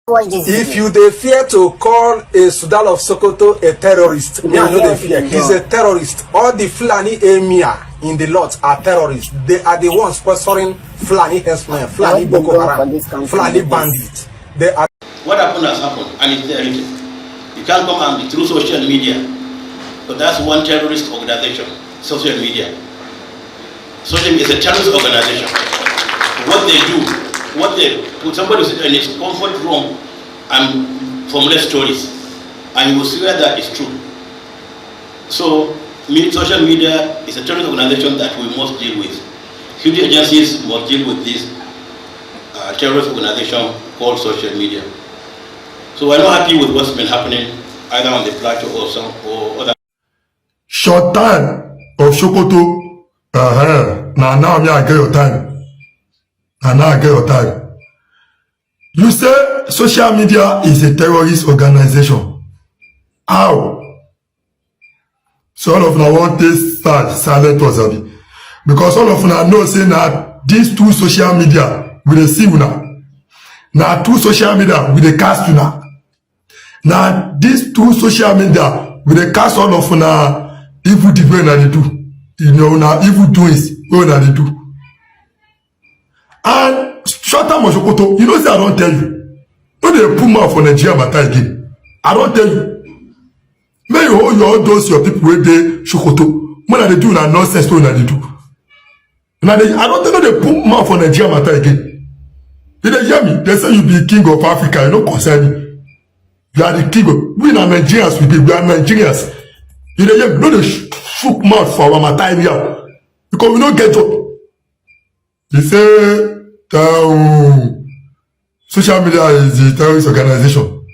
If you dey fear to call a Sultan of Sokoto a terrorist, no, you know they fear. He's a terrorist. All the Fulani emir in the lot are terrorists. They are the ones sponsoring Fulani herdsmen, Fulani Boko Haram, Fulani bandits. They are. What happened has happened, and it's there written. You can't come and be through social media, but that's one terrorist organization. Social media. Social media is a terrorist organization. What they do, what they put somebody in his comfort room and formulate stories, and you will swear that it's true. So, social media is a terrorist organization that we must deal with. Security agencies must deal with this terrorist organization called social media. So we're not happy with what's been happening either on the plateau or some or other. Sultan of Sokoto. Now I get your time. Now I get your time. You say social media is a terrorist organization. How? So all of them want to start silent wasabi. Because all of them know say that these two social media with the see una. Now two social media with the cast una. Now these two social media with the cast all of una evil debate that they do. You know, now evil doings what they do. And Sultan of Sokoto, you know say I don't tell you. No dey put mouth for Nigeria matter again. I don't tell you. May you hold all those your people where they Sokoto. When they do na nonsense what they do. Now they, I don't tell you they put mouth for Nigeria matter again. Did they hear me? They say you be king of Africa. You don't concern me. You are the king of. We are Nigerians. We are Nigerians. You dey hear me? No dey shook mouth for our matter here. Because we don't get job. They say social media is a terrorist organization.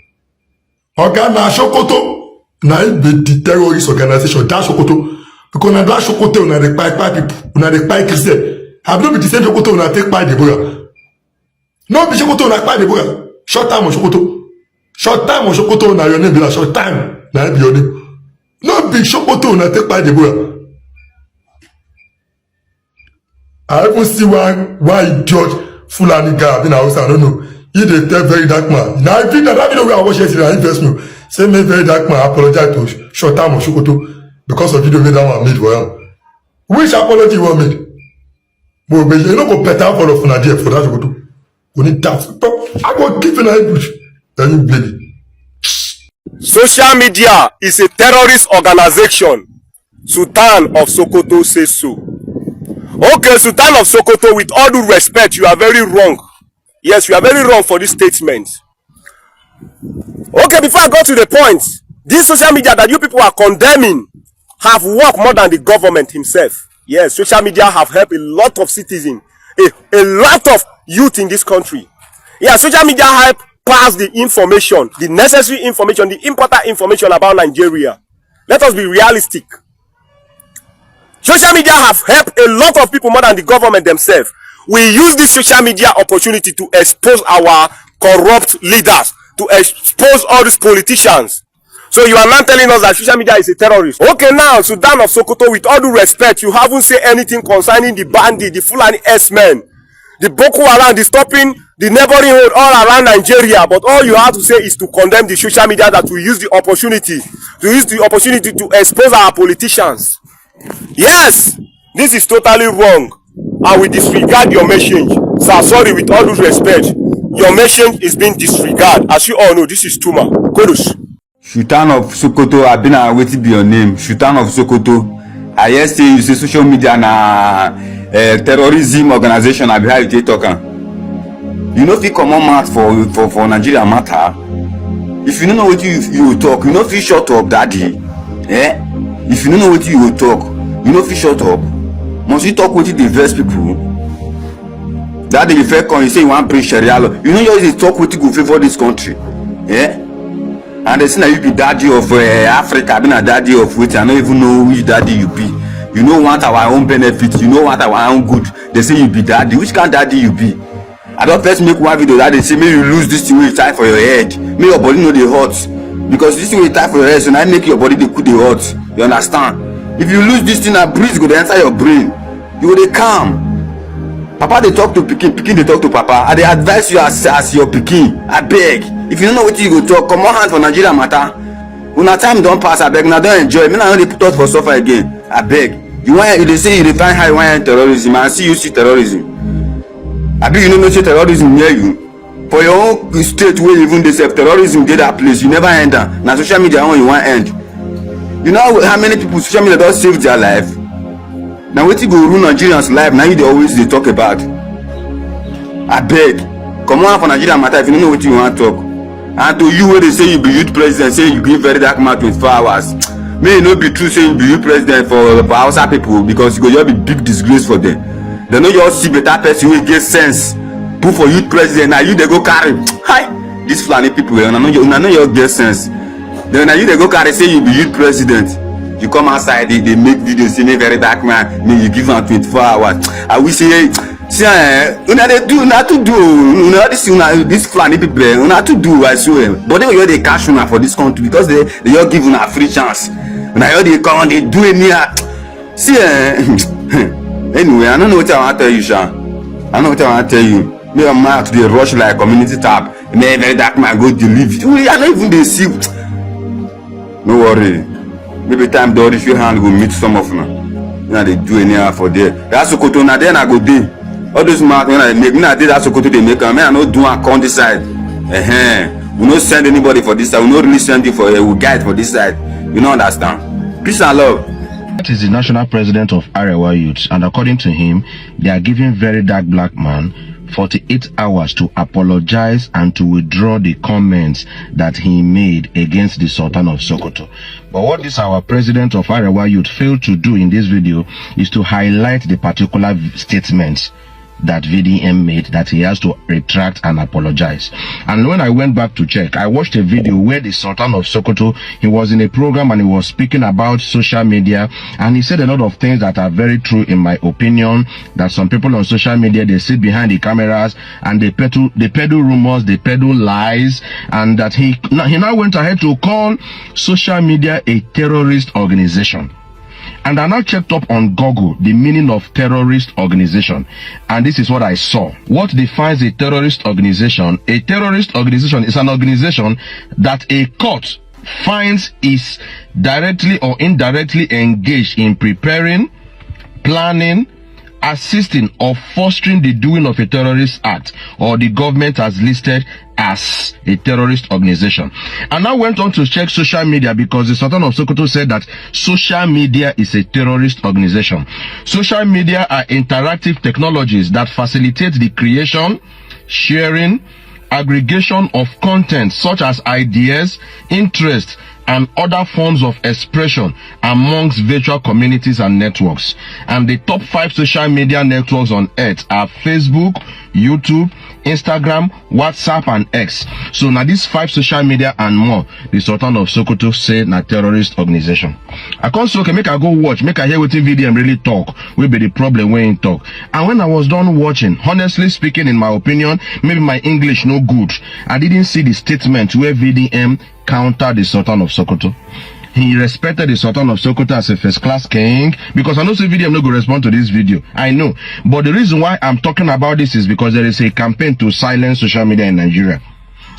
Okay, now Sokoto, now it be the terrorist organization. That Sokoto, because now that Sokoto, now they buy people, now they buy Christian. Have not be the same Sokoto, now take by the boya. No be Sokoto, now buy the boya. Short time on Sokoto. Short time on Sokoto, now your name be like short time. Now be your name. No be Sokoto, now take by the boya. I even see why George Fulani guy in house. I don't know. He dey tell very dark man. Now I think that video where I watch yesterday, I invest me. Say me very dark man apologize to short time of Sokoto because of video that one made for him. Which apology you want made? But you know go better for of Nigeria for that Sokoto. We need that. I go give you an bush. Then you baby. Social media is a terrorist organization. Sultan of Sokoto says so. Okay, Sultan of Sokoto, with all due respect, you are very wrong. Yes, you are very wrong for this statement. Okay, before I go to the point, this social media that you people are condemning have worked more than the government himself. Yes, social media have helped a lot of citizens, a lot of youth in this country. Yeah, social media help pass the information, the necessary information, the important information about Nigeria. Let us be realistic. Social media have helped a lot of people more than the government themselves. We use this social media opportunity to expose our corrupt leaders, to expose all these politicians. So you are not telling us that social media is a terrorist. Okay, now, Sultan of Sokoto, with all due respect, you haven't said anything concerning the bandit, the Fulani S-men, the Boko Haram, the stopping the neighboring road all around Nigeria. But all you have to say is to condemn the social media that we use the opportunity, to expose our politicians. Yes, this is totally wrong. I will disregard your message. Sir, sorry, with all due respect, your message is being disregarded. As you all know, this is Tuma. Kodus. Sultan of Sokoto, I've been waiting be your name. Sultan of Sokoto. I hear say you say social media na terrorism organization. I be how you talking. You know if you come on mat for Nigeria matter. If you don't know what you talk, you know if you shut up, daddy. Eh? If you don't know what you will talk, you know if you shut up. Must you talk with the verse people? That the effect when you say you want to preach Sharia law. You know you always talk with you go favor this country. Yeah? And they say that you be daddy of Africa, being a daddy of which I don't even know which daddy you be. You know want our own benefits, you know want our own good. They say you be daddy. Which kind of daddy you be? I don't first make one video that they say maybe you lose this thing with tie for your head. Make your body know the hot. Because this thing will tie for your head, so now make your body the cool the hot. You understand? If you lose this thing, a breeze go to enter your brain. You will calm. Papa they talk to pikin, pikin they talk to papa. And they advise you as your pikin. I beg. If you don't know what you go talk, come on hand for Nigeria matter. Una time don't pass, I beg. Now don't enjoy. Me now they put us for suffer again. I beg. You want you they say you define how you want terrorism and see you see terrorism. I beg you don't know say terrorism near you. For your own state where even they say terrorism did that place, you never enter. Now social media on you want end. You know how many people social media don't save their life? Now what you go ruin Nigerians' life? Now you they always they talk about. I beg. Come on for Nigeria matter if you don't know what you want to talk. And to you where they say you be youth president, say you give very dark man 24 hours. May it not be true saying you be youth president for Hausa people because you go just be big disgrace for them. They know you all see better person who get sense. Put for youth president, now you they go carry. Hi, these Fulani people, and I know you get sense. Then now you they go carry say you be youth president. You come outside, they make videos, say me very dark man, me you give them 24 hours. I wish say. See, una they do not to do. Una this Fulani people, una to do I swear. But they cash una for this country because they all give una a free chance. Now they come and they do it near. See, anyway, I don't know what I want to tell you, Sha. I know what I want to tell you. Me and my to the rush like community tab. Me very dark man go deliver. I don't even they see. No worry. Maybe time the audition hand go meet some of them. Now they do anyhow for there. That's Sokoto. Now then I go there. All those marks when I make me not did that Sokoto they make me I not do a on this side. We not send anybody for this side. We not really send you for we guide for this side. You don't understand. Peace and love. That is the national president of Raye Youth, and according to him, they are giving very dark black man 48 hours to apologize and to withdraw the comments that he made against the Sultan of Sokoto. But what this our president of Raye Youth failed to do in this video is to highlight the particular statements that VDM made that he has to retract and apologize. And when I went back to check, I watched a video where the Sultan of Sokoto, he was in a program and he was speaking about social media, and he said a lot of things that are very true in my opinion, that some people on social media, they sit behind the cameras and they peddle rumors, they peddle lies, and that he now went ahead to call social media a terrorist organization. And I now checked up on Google the meaning of terrorist organization, and this is what I saw. What defines a terrorist organization? A terrorist organization is an organization that a court finds is directly or indirectly engaged in preparing, planning, assisting or fostering the doing of a terrorist act, or the government has listed as a terrorist organization. And I went on to check social media because the Sultan of Sokoto said that social media is a terrorist organization. Social media are interactive technologies that facilitate the creation, sharing, aggregation of content such as ideas, interests, and other forms of expression amongst virtual communities and networks. And the top 5 social media networks on earth are Facebook, YouTube, Instagram, WhatsApp, and X. So now these 5 social media and more, the Sultan of Sokoto said na terrorist organization. I can't say okay, make I go watch, make I hear what VDM really talk. Will be the problem when he talk. And when I was done watching, honestly speaking, in my opinion, maybe my English no good. I didn't see the statement where VDM countered the Sultan of Sokoto. He respected the Sultan of Sokoto as a first-class king, because I know say VDM no go respond to this video. I know. But the reason why I'm talking about this is because there is a campaign to silence social media in Nigeria.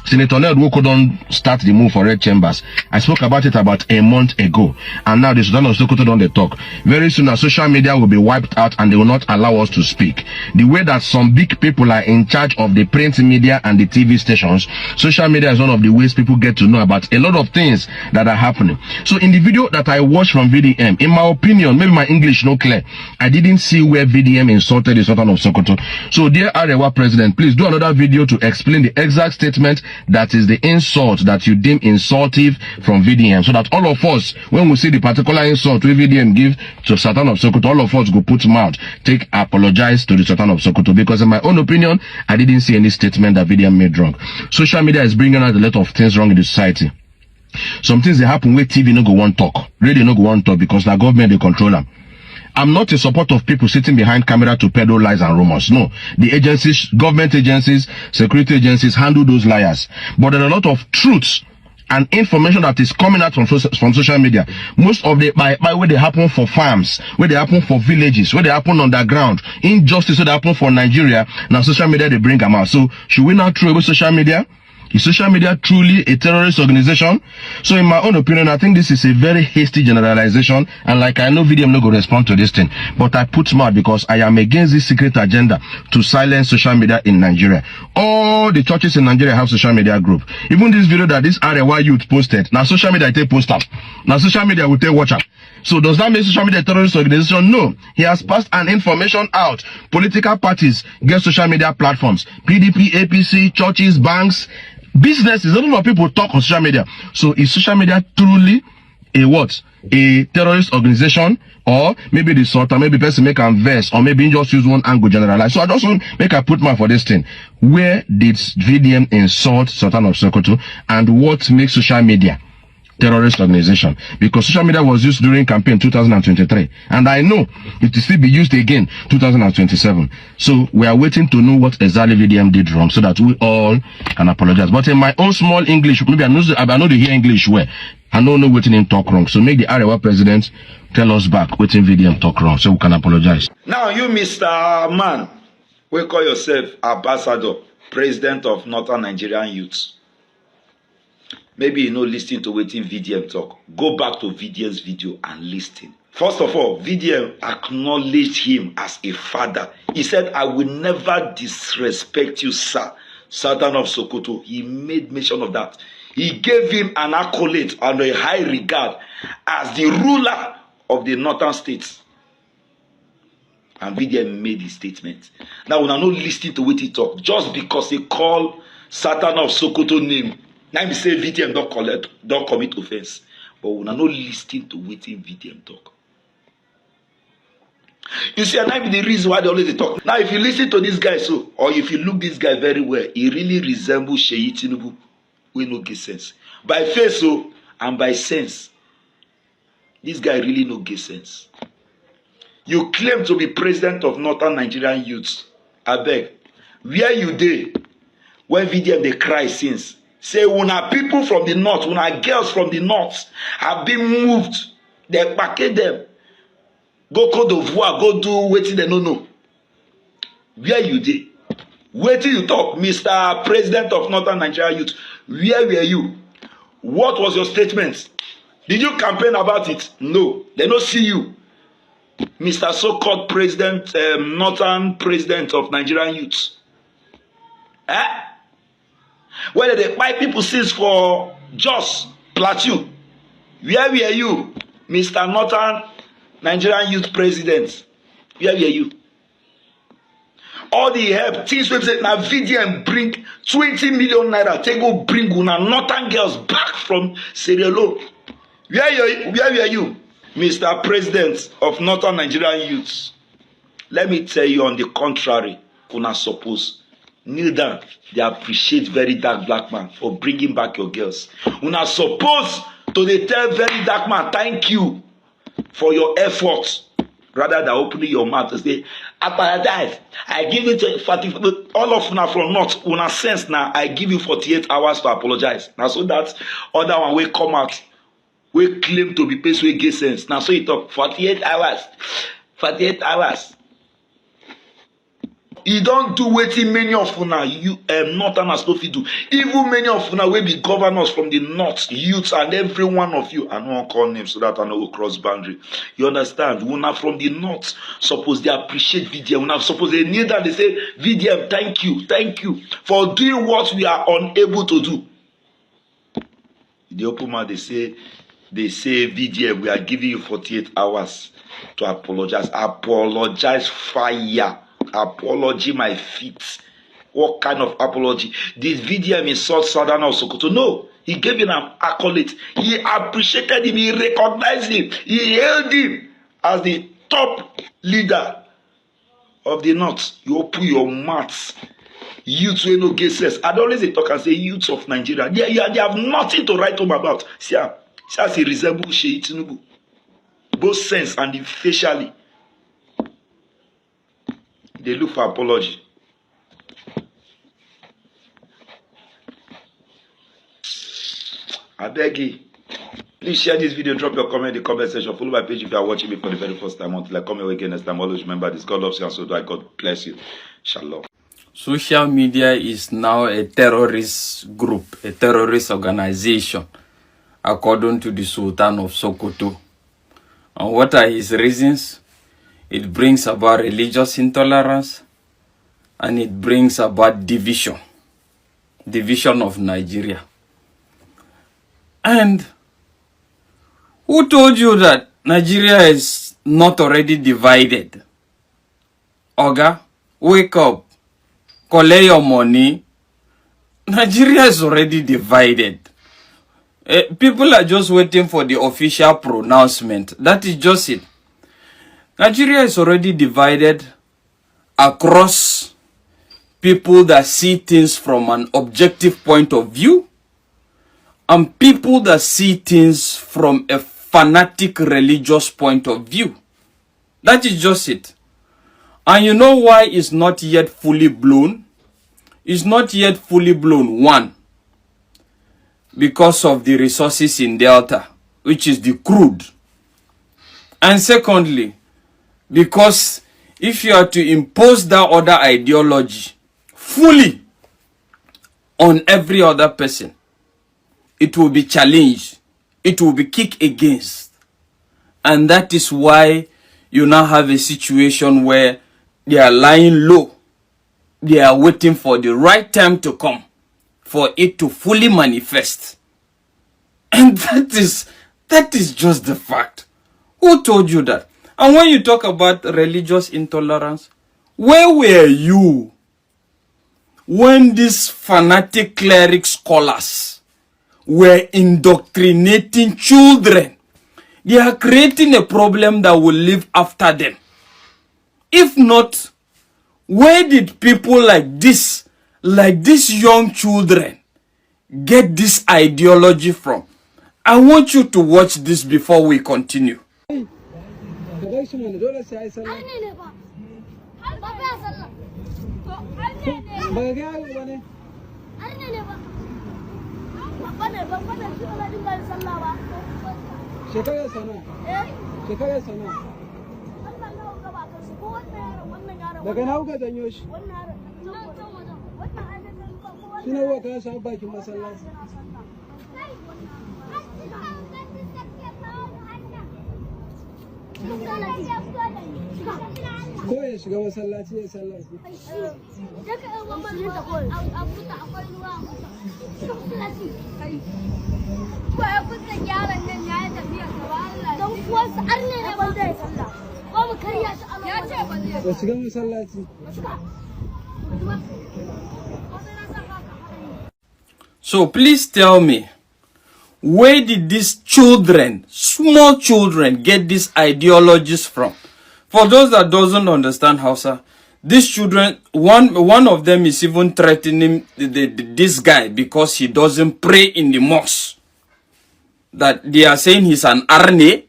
Senator Ned Woko don't start the move for red chambers. I spoke about it about a month ago, and now the Sultan of Sokoto don't they talk. Very soon our social media will be wiped out and they will not allow us to speak. The way that some big people are in charge of the print media and the TV stations, social media is one of the ways people get to know about a lot of things that are happening. So in the video that I watched from VDM, in my opinion, maybe my English no clear, I didn't see where VDM insulted the Sultan of Sokoto. So dear Arewa President, please do another video to explain the exact statement that is the insult that you deem insultive from VDM, so that all of us, when we see the particular insult we VDM give to Sultan of Sokoto, all of us go put mouth, take apologize to the Sultan of Sokoto, because in my own opinion, I didn't see any statement that VDM made wrong. Social media is bringing out a lot of things wrong in the society. Some things they happen where TV no go one talk, radio no go one talk, because the government they control them. I'm not in support of people sitting behind camera to peddle lies and rumors. No, the agencies, government agencies, security agencies handle those liars. But there are a lot of truths and information that is coming out from social media. Most of the by where they happen for farms, where they happen for villages, where they happen underground, injustice where they happen for Nigeria. Now social media they bring them out. So should we not throw away social media? Is social media truly a terrorist organization? So in my own opinion, I think this is a very hasty generalization, and like I know VDM no go respond to this thing, but I put smart because I am against this secret agenda to silence social media in Nigeria. All the churches in Nigeria have social media group. Even this video that this Raye youth posted, now social media take post up. Now social media will take watch up. So does that make social media a terrorist organization? No. He has passed an information out. Political parties get social media platforms. PDP, APC, churches, banks, businesses, a lot of people talk on social media. So is social media truly a what? A terrorist organization? Or maybe the Sultan, maybe person make a verse, or maybe just use one angle generalize. So I just want make a put my for this thing. Where did VDM insult Sultan of Sokoto, and what makes social media terrorist organization? Because social media was used during campaign 2023, and I know it will still be used again 2027. So we are waiting to know what exactly VDM did wrong so that we all can apologize. But in my own small English, maybe I know they hear English well. I don't know what in talk wrong. So make the Raye president tell us back what in VDM talk wrong so we can apologize. Now you, Mr. Man, we call yourself ambassador, president of Northern Nigerian Youths. Maybe you know listening to waiting VDM talk. Go back to VDM's video and listen. First of all, VDM acknowledged him as a father. He said, I will never disrespect you, sir. Sultan of Sokoto. He made mention of that. He gave him an accolade and a high regard as the ruler of the northern states. And VDM made his statement. Now, we are not listening to what he talk. Just because he called Sultan of Sokoto name, now we say VDM don't commit offense. But we are not listening to what VDM talk. You see, and that be the reason why they always talk. Now, if you listen to this guy so, or if you look this guy very well, he really resembles Tinubu. We no get sense. By face so, and by sense, this guy really no get sense. You claim to be president of Northern Nigerian Youths. I beg, where you dey when VDM they cry since? Say, una people from the north, una girls from the north have been moved. They packet them. Go Côte d'Ivoire, go do wetin they no know. Where you dey? Wetin you talk, Mr. President of Northern Nigerian Youth? Where were you? What was your statement? Did you campaign about it? No. They don't see you. Mr. So-called president, Northern President of Nigerian Youths. Whether they buy people since for Jos, Plateau. Where were you, Mr. Northern Nigerian Youth President? Where were you? All the help, things we say now VDM bring 20 million naira. Take go bring una Northern girls back from Sierra Leone. Where were you, Mr. President of Northern Nigerian Youths? Let me tell you, on the contrary, una suppose kneel down. They appreciate very dark black man for bringing back your girls. Una suppose to they tell very dark man, thank you for your efforts, rather than opening your mouth to say, apologize. I give you 40. All of una from north, una sense now. I give you 48 hours to apologize. Now so that other one will come out. We claim to be paid with get sense. Now so you talk 48 hours. 48 hours. You don't do wetin many of una you northerners no fit do. Even many of una will be governors from the north, youths, and every one of you. I no wan call names so that I no go cross boundary. You understand? Una from the north suppose they appreciate VDM. Una suppose they kneel down. They say VDM, thank you for doing what we are unable to do. The open mouth they say VDM, we are giving you 48 hours to apologize. Apologize, fire. Apology, my feet. What kind of apology? Did VDM insult Sultan of Sokoto? No. He gave him an accolade. He appreciated him. He recognized him. He hailed him as the top leader of the north. You open your mouth. Youths will no get sense. I always talk and say youths of Nigeria. They have nothing to write home about. See as he resembles Tinubu. Both sense and facially. They look for apology. I beg you. Please share this video. Drop your comment in the comment section. Follow my page if you are watching me for the very first time. Until I come here again next time. Always remember this. God loves you and so do I. God bless you. Shalom. social media is now a terrorist group, a terrorist organization, according to the Sultan of Sokoto. And what are his reasons? It brings about religious intolerance, and it brings about division of Nigeria. And who told you that Nigeria is not already divided? Oga, wake up, collect your money. Nigeria is already divided. People are just waiting for the official pronouncement. That is just it. Nigeria is already divided across people that see things from an objective point of view and people that see things from a fanatic religious point of view. That is just it. And you know why it's not yet fully blown? It's not yet fully blown. One, because of the resources in Delta, which is the crude. And secondly, because if you are to impose that other ideology fully on every other person, it will be challenged. It will be kicked against. And that is why you now have a situation where they are lying low. They are waiting for the right time to come for it to fully manifest. And that is just the fact. Who told you that? And when you talk about religious intolerance, where were you when these fanatic cleric scholars were indoctrinating children? They are creating a problem that will live after them. If not, where did people like these young children get this ideology from? I want you to watch this before we continue. daga na kuka janyo shi shi ne wa ka sa bakin masallaci ko ya shiga masallaci ya sallaci ko ya kuka yaran nan ya tafiya gaba don kuwa su arne ne ba zai sallah. So please tell me, where did these children, small children, get these ideologies from? For those that doesn't understand Hausa, these children, one of them is even threatening this guy because he doesn't pray in the mosque. That they are saying he's an arne,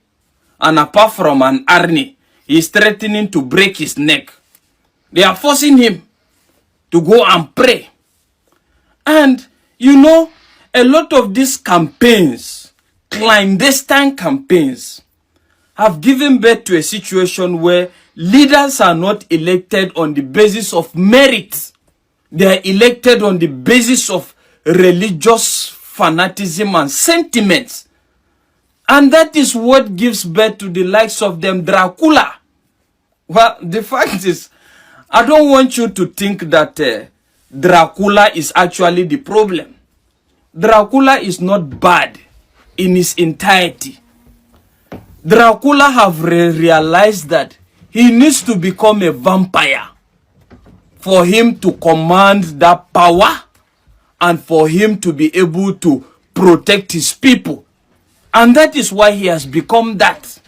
and apart from an arne, he's threatening to break his neck. They are forcing him to go and pray. And, you know, a lot of these campaigns, clandestine campaigns, have given birth to a situation where leaders are not elected on the basis of merit. They are elected on the basis of religious fanaticism and sentiments. And that is what gives birth to the likes of them Dracula. Well, the fact is, I don't want you to think that Dracula is actually the problem. Dracula is not bad in its entirety. Dracula have realized that he needs to become a vampire for him to command that power and for him to be able to protect his people. And that is why he has become that.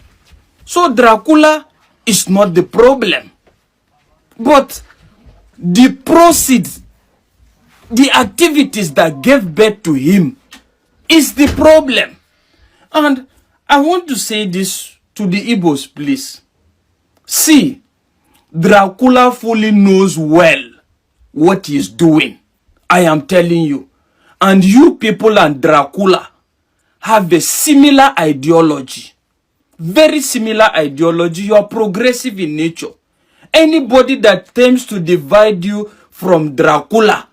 So Dracula is not the problem. But the proceeds, the activities that gave birth to him is the problem. And I want to say this to the Igbos, please. See, Dracula fully knows well what he is doing. I am telling you. And you people and Dracula have a similar ideology. Very similar ideology. You are progressive in nature. Anybody that attempts to divide you from Dracula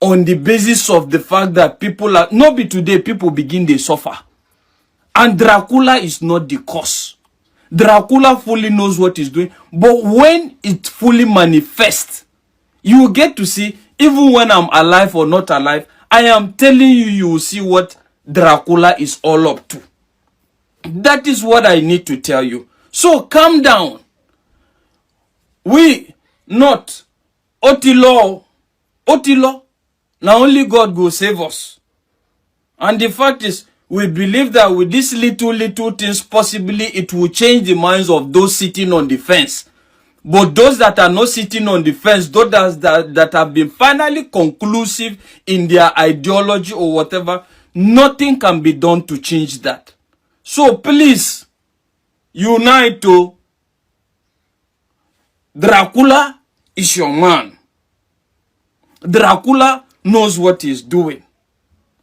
on the basis of the fact that people are, not be today, people begin to suffer. And Dracula is not the cause. Dracula fully knows what he's doing. But when it fully manifests, you will get to see, even when I'm alive or not alive, I am telling you, you will see what Dracula is all up to. That is what I need to tell you. So calm down. We not Otilo. Now only God will save us. And the fact is, we believe that with these little things, possibly it will change the minds of those sitting on the fence. But those that are not sitting on the fence, those that have been finally conclusive in their ideology or whatever, nothing can be done to change that. So please, unite to Dracula is your man. Dracula knows what he's doing.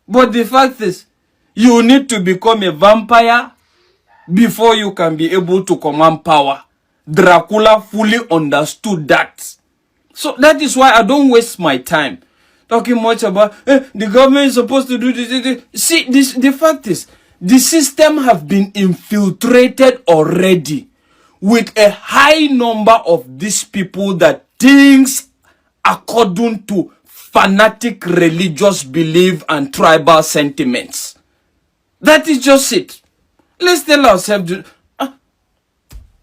But the fact is, you need to become a vampire before you can be able to command power. Dracula fully understood that. So that is why I don't waste my time talking much about the government is supposed to do this. See, the fact is, the system have been infiltrated already with a high number of these people that thinks according to fanatic religious belief and tribal sentiments. That is just it. Let's tell ourselves,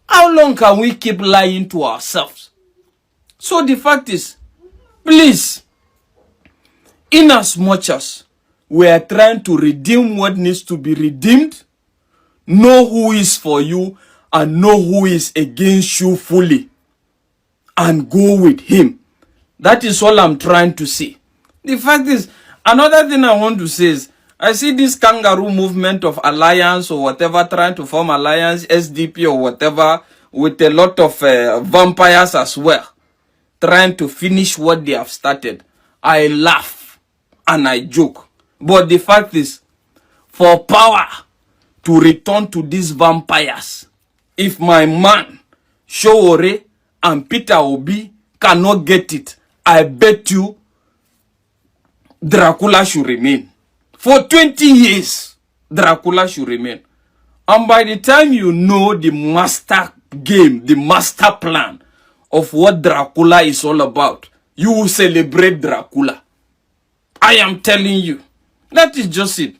how long can we keep lying to ourselves? So the fact is, please, in as much as we are trying to redeem what needs to be redeemed, know who is for you and know who is against you fully, and go with him. That is all I'm trying to say. The fact is, another thing I want to say is, I see this kangaroo movement of alliance or whatever, trying to form alliance, SDP or whatever, with a lot of vampires as well, trying to finish what they have started. I laugh and I joke. But the fact is, for power to return to these vampires, if my man, Showore and Peter Obi cannot get it, I bet you Dracula should remain. For 20 years, Dracula should remain. And by the time you know the master game, the master plan of what Dracula is all about, you will celebrate Dracula. I am telling you. That is just it.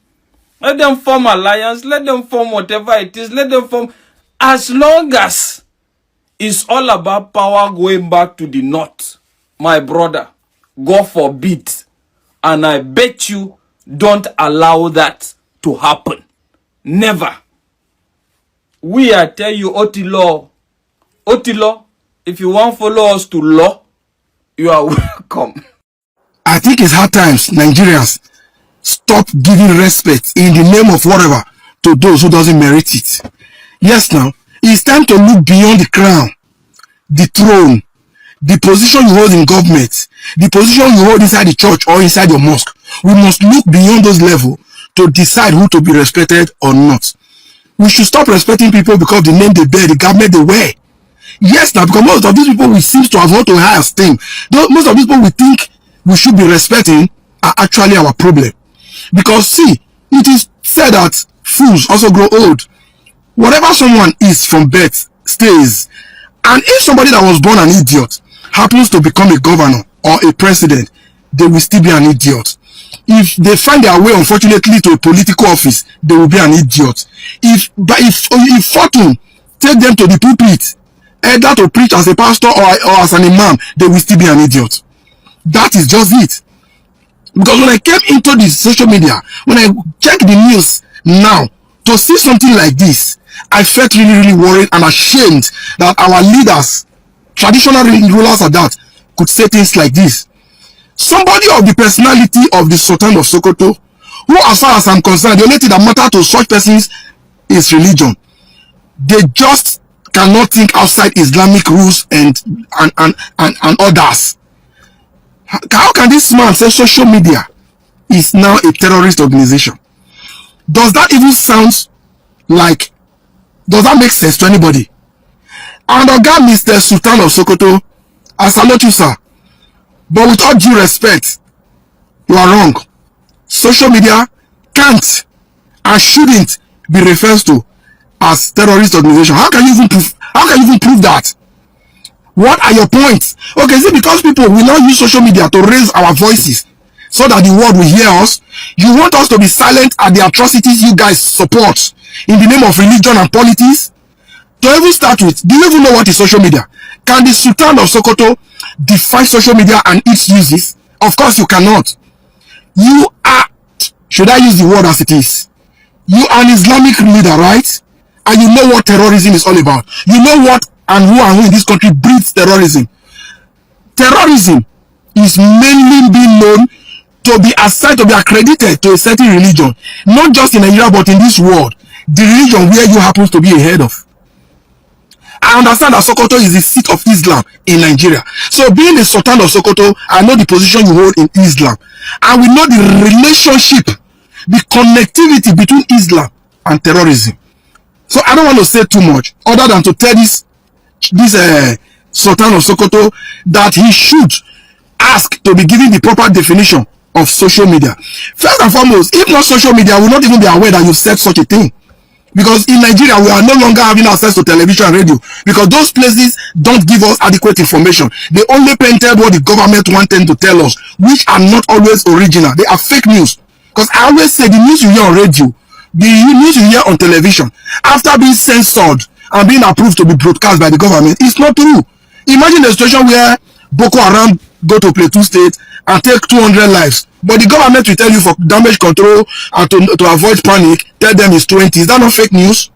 Let them form alliance. Let them form whatever it is. Let them form. As long as it's all about power going back to the north, my brother, God forbid. And I bet you don't allow that to happen. Never. We are tell you, Otilo, if you want to follow us to law, you are welcome. I think it's hard times, Nigerians, stop giving respect in the name of whatever to those who doesn't merit it. Yes, now, it's time to look beyond the crown, the throne, the position you hold in government, the position you hold inside the church or inside your mosque. We must look beyond those levels to decide who to be respected or not. We should stop respecting people because the name they bear, the government they wear. Yes, now, because most of these people we seem to have not to high esteem. Most of these people we think we should be respecting are actually our problem. Because see, it is said that fools also grow old. Whatever someone is from birth stays. And if somebody that was born an idiot happens to become a governor or a president, they will still be an idiot. If they find their way, unfortunately, to a political office, they will be an idiot. If fortune take them to the pulpit, either to preach as a pastor or as an imam, they will still be an idiot. That is just it. Because when I came into the social media, when I check the news now, to see something like this, I felt really worried and ashamed that our leaders, traditional rulers at that, could say things like this. Somebody of the personality of the Sultan of Sokoto, who, as far as I'm concerned, the only thing that matters to such persons is religion. They just cannot think outside Islamic rules and others. How can this man say social media is now a terrorist organization? Does that even sound like, does that make sense to anybody? And again, Mr. Sultan of Sokoto, I salute you, sir. But with all due respect, you are wrong. Social media can't and shouldn't be referred to as terrorist organization. How can you even prove that? What are your points? Okay, is it because people will not use social media to raise our voices so that the world will hear us? You want us to be silent at the atrocities you guys support in the name of religion and politics? To even start with, do you even know what is social media? Can the Sultan of Sokoto define social media and its uses? Of course you cannot. You are, should I use the word as it is? You are an Islamic leader, right? And you know what terrorism is all about. You know what and who in this country breeds terrorism. Terrorism is mainly being known to be assigned, to be accredited to a certain religion. Not just in Nigeria, but in this world. The religion where you happen to be a head of. I understand that Sokoto is the seat of Islam in Nigeria. So being the Sultan of Sokoto, I know the position you hold in Islam. And we know the relationship, the connectivity between Islam and terrorism. So I don't want to say too much other than to tell this Sultan of Sokoto that he should ask to be given the proper definition of social media. First and foremost, if not social media, we will not even be aware that you said such a thing. Because in Nigeria, we are no longer having access to television and radio because those places don't give us adequate information. They only painted what the government wanted to tell us, which are not always original. They are fake news. Because I always say the news you hear on radio, the news you hear on television, after being censored and being approved to be broadcast by the government, it's not true. Imagine a situation where Boko Haram go to Plateau State and take 200 lives. But the government will tell you for damage control and to avoid panic, tell them it's 20. Is that not fake news?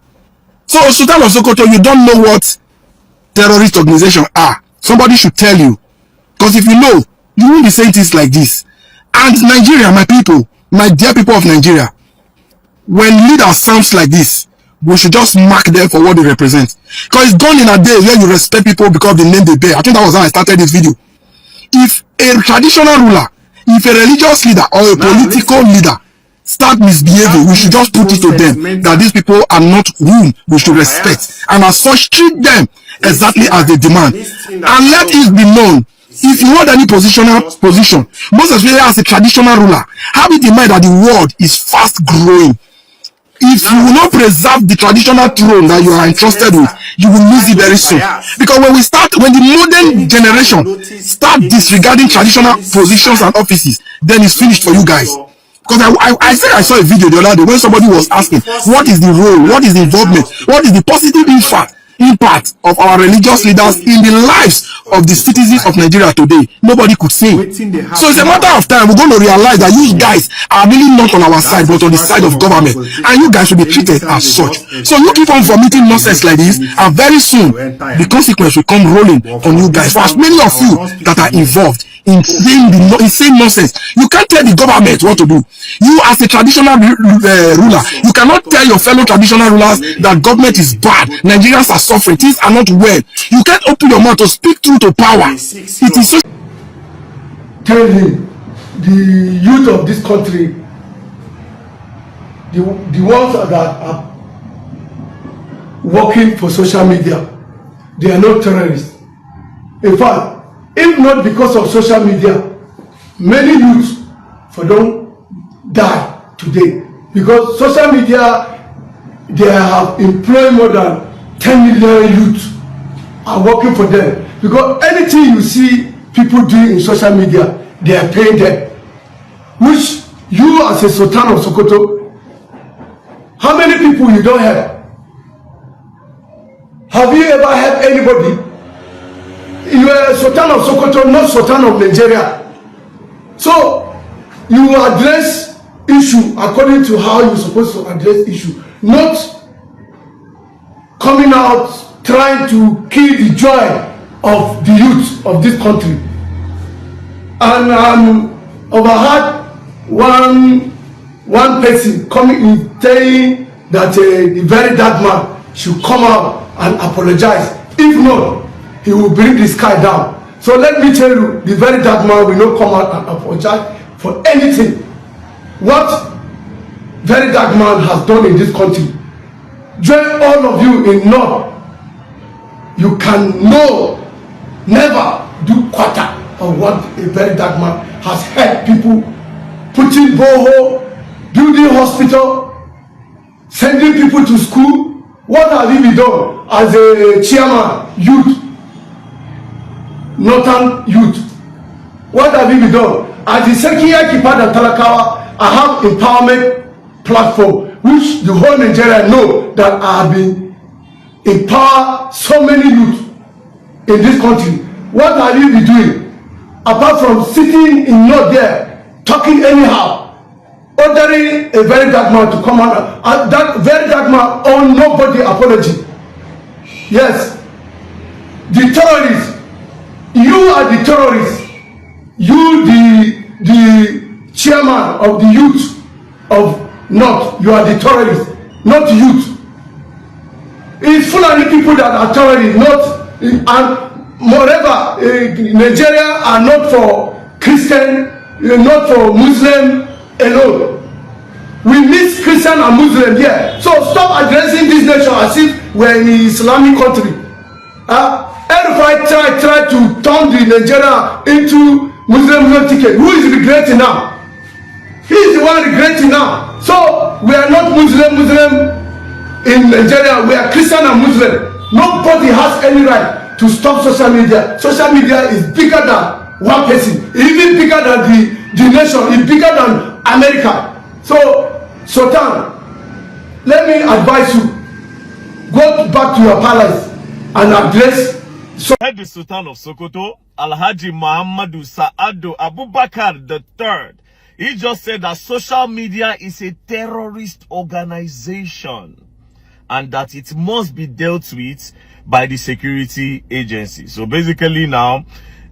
So, Sultan of Sokoto, you don't know what terrorist organizations are. Somebody should tell you. Because if you know, you won't be saying things like this. And Nigeria, my people, my dear people of Nigeria, when leaders sounds like this, we should just mark them for what they represent. Because it's gone in a day where you respect people because of the name they bear. I think that was how I started this video. If a traditional ruler, if a religious leader or a political leader start misbehaving, we should just put it to them that these people are not whom we should respect, and as such treat them exactly as they demand. And let it be known, if you hold any position, most especially as a traditional ruler, have it in mind that the world is fast growing. If you will not preserve the traditional throne that you are entrusted with, you will lose it very soon. Because when the modern generation start disregarding traditional positions and offices, then it's finished for you guys. Because I said I saw a video the other day when somebody was asking, what is the role, what is the involvement, what is the positive impact of our religious leaders in the lives of the citizens of Nigeria today? Nobody could say. So it's a matter of time. We're going to realize that you guys are really not on our side, but on the side of government, and you guys should be treated as such. So you keep on vomiting nonsense like this, and very soon the consequence will come rolling on you guys. For as many of you that are involved in saying nonsense, you can't tell the government what to do. You as a traditional ruler, you cannot tell your fellow traditional rulers that government is bad, Nigerians are suffering, things are not well. You can't open your mouth to speak truth to power. It is so. Tell him, the youth of this country, the ones that are working for social media, they are not terrorists. In fact, if not because of social media, many youths don't die today. Because social media, they have employed more than 10 million youths are working for them. Because anything you see people doing in social media, they are paying them. Which you as a Sultan of Sokoto, how many people you don't have? Have you ever helped anybody? You are a Sultan of Sokoto, not Sultan of Nigeria. So you address issue according to how you're supposed to address issue, not coming out trying to kill the joy of the youth of this country. And overheard one person coming in saying that the very dark man should come out and apologize. If not, he will bring the sky down. So let me tell you, the very dark man will not come out and apologize for anything. What very dark man has done in this country, join all of you in North. You can never do quarter. of what a very dark man has helped people, putting borehole, building hospital, sending people to school. What have he been done as a chairman, youth, northern youth? What have he been done? As the Secretary Kipad and Talakawa, I have empowerment platform, which the whole Nigeria know that I have been empower so many youth in this country. What have you been doing? Apart from sitting in north there, talking anyhow, ordering a very dark man to come out, and that very dark man owe nobody apology. Yes, the terrorists, you are the terrorists. You, the chairman of the youth of North, you are the terrorist, not youth. It's Fulani people that are terrorists, not, and moreover, Nigeria are not for Christian, not for Muslim alone. We miss Christian and Muslim here. So stop addressing this nation as if we're in an Islamic country. Everybody try to turn the Nigeria into Muslim ticket. Who is regretting now? He is the one regretting now. So we are not Muslim in Nigeria. We are Christian and Muslim. Nobody has any right to stop social media. Social media is bigger than one person, even bigger than the nation, it's bigger than America. So Sultan, let me advise you, go back to your palace and address. Head the Sultan of Sokoto, Alhaji Muhammadu Sa'adu Abubakar III. He just said that social media is a terrorist organization and that it must be dealt with by the security agency. So basically now,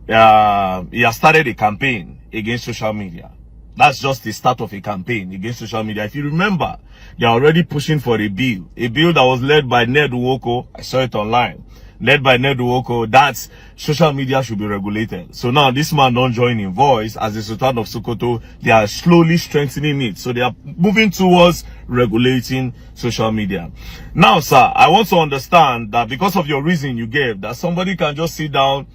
he has started a campaign against social media. That's just the start of a campaign against social media. If you remember, they are already pushing for a bill that was led by Ned Nwoko. I saw it online. Led by Ned Nwoko, that social media should be regulated. So now this man don't join in voice as the Sultan of Sokoto. They are slowly strengthening it. So they are moving towards regulating social media. Now, sir, I want to understand that because of your reason you gave, that somebody can just sit down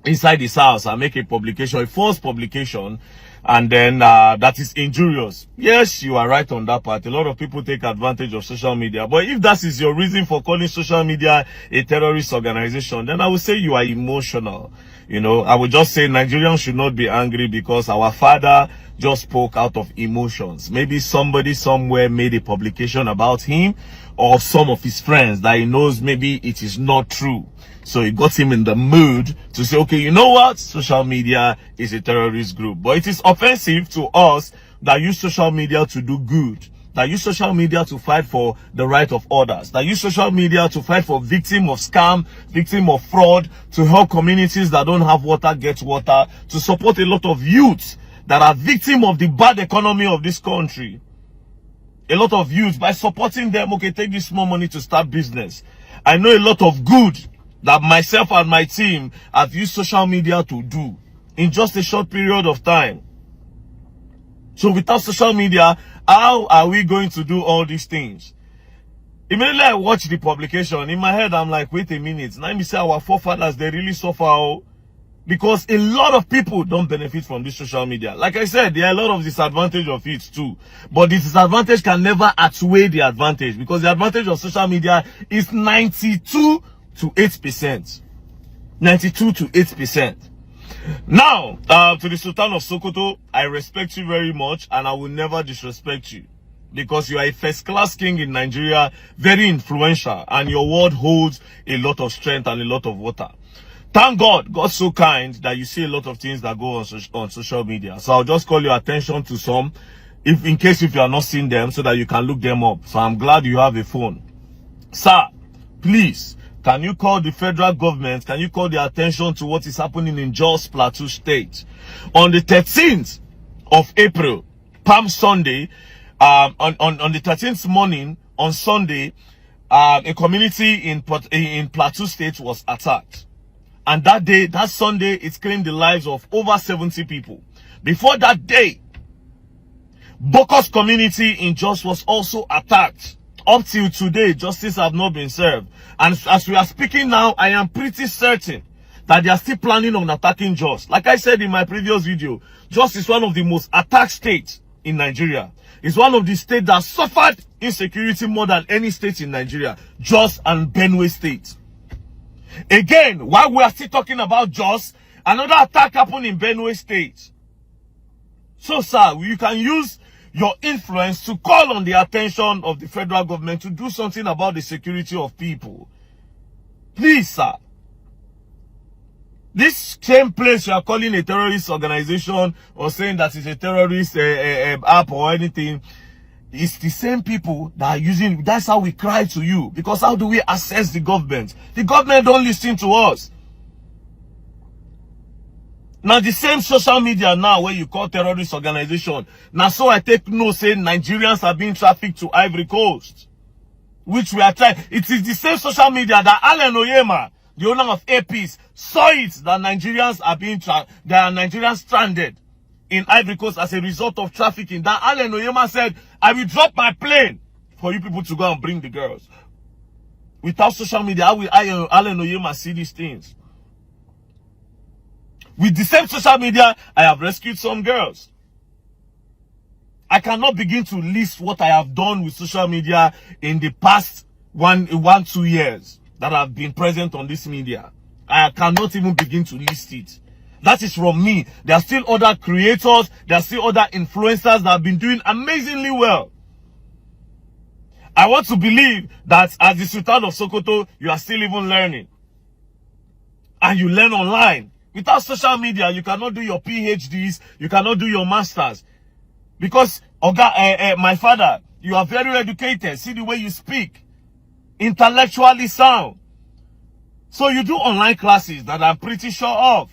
inside his house and make a publication, a false publication, and then that is injurious. Yes, you are right on that part. A lot of people take advantage of social media. But if that is your reason for calling social media a terrorist organization, then I would say you are emotional. You know, I would just say Nigerians should not be angry because our father just spoke out of emotions. Maybe somebody somewhere made a publication about him or some of his friends that he knows maybe it is not true. So it got him in the mood to say, okay, you know what? Social media is a terrorist group. But it is offensive to us that use social media to do good, that use social media to fight for the right of others, that use social media to fight for victim of scam, victim of fraud, to help communities that don't have water get water, to support a lot of youths that are victim of the bad economy of this country. A lot of youths, by supporting them, okay, take this small money to start business. I know a lot of good that myself and my team have used social media to do in just a short period of time. So without social media, how are we going to do all these things? Immediately I watched the publication, in my head I'm like, wait a minute, now let me say our forefathers, they really suffer, because a lot of people don't benefit from this social media. Like I said, there are a lot of disadvantage of it too. But the disadvantage can never outweigh the advantage, because the advantage of social media is 92 to 8%. 92 to 8%. Now, to the Sultan of Sokoto, I respect you very much and I will never disrespect you, because you are a first-class king in Nigeria, very influential, and your word holds a lot of strength and a lot of water. Thank God, God's so kind that you see a lot of things that go on social media. So I'll just call your attention to some, in case you are not seeing them, so that you can look them up. So I'm glad you have a phone. Sir, please, can you call the federal government? Can you call their attention to what is happening in Jos Plateau State? On the 13th of April, Palm Sunday, on the 13th morning, on Sunday, a community in Plateau State was attacked. And that day, that Sunday, it claimed the lives of over 70 people. Before that day, Bokos community in Jos was also attacked. Up till today, justice have not been served. And as we are speaking now, I am pretty certain that they are still planning on attacking Jos. Like I said in my previous video, Jos is one of the most attacked states in Nigeria. It's one of the states that suffered insecurity more than any state in Nigeria. Jos and Benue State. Again, while we are still talking about Jos, another attack happened in Benue State. So, sir, you can use your influence to call on the attention of the federal government to do something about the security of people. Please, sir. This same place you are calling a terrorist organization or saying that it's a terrorist app or anything, it's the same people that are using. That's how we cry to you. Because how do we assess the government? The government don't listen to us. Now the same social media now where you call terrorist organization. Now so I take note saying Nigerians are being trafficked to Ivory Coast. Which we are trying. It is the same social media that Alan Oyema, the owner of APs, saw it that Nigerians are being there are Nigerians stranded in Ivory Coast as a result of trafficking. That Alan Oyema said, I will drop my plane for you people to go and bring the girls. Without social media, how will Alan Oyema see these things? With the same social media, I have rescued some girls. I cannot begin to list what I have done with social media in the past 1-2 years that I've been present on this media. I cannot even begin to list it. That is from me. There are still other creators, there are still other influencers that have been doing amazingly well. I want to believe that as the Sultan of Sokoto, you are still even learning. And you learn online. Without social media, you cannot do your PhDs, you cannot do your masters. Because, my father, you are very educated. See the way you speak. Intellectually sound. So you do online classes that I'm pretty sure of.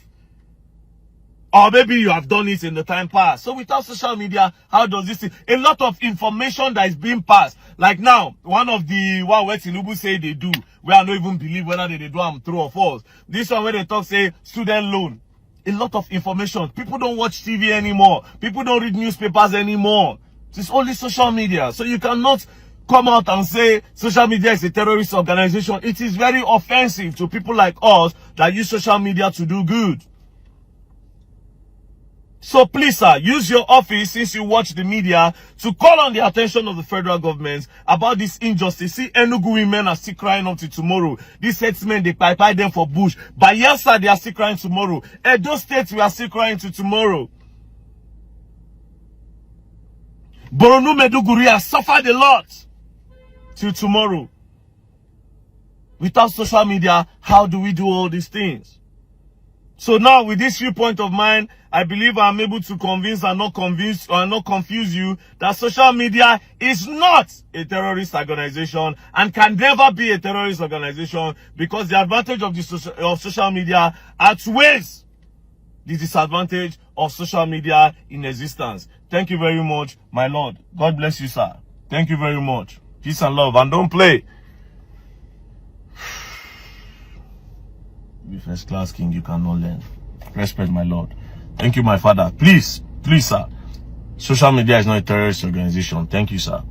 Or maybe you have done it in the time past. So without social media, how does this... A lot of information that is being passed. Like now, one of the... What Tinubu say they do. Where I don't even believe whether they do them true or false. This one where they talk, say, student loan. A lot of information. People don't watch TV anymore. People don't read newspapers anymore. It's only social media. So you cannot come out and say social media is a terrorist organization. It is very offensive to people like us that use social media to do good. So please, sir, use your office since you watch the media to call on the attention of the federal government about this injustice. See, Enugu women are still crying up to tomorrow. These headsmen, they pipe them for bush. Bayelsa, they are still crying tomorrow. Edo State, we are still crying to tomorrow. Borno Meduguri has suffered a lot till tomorrow. Without social media, how do we do all these things? So now, with this viewpoint of mine, I believe I'm able to convince and not confuse you that social media is not a terrorist organization and can never be a terrorist organization because the advantage of social media outweighs the disadvantage of social media in existence. Thank you very much, my Lord. God bless you, sir. Thank you very much. Peace and love, and don't play. Be first class king, you cannot learn. Respect, my Lord. Thank you, my father. Please, sir. Social media is not a terrorist organization. Thank you, sir.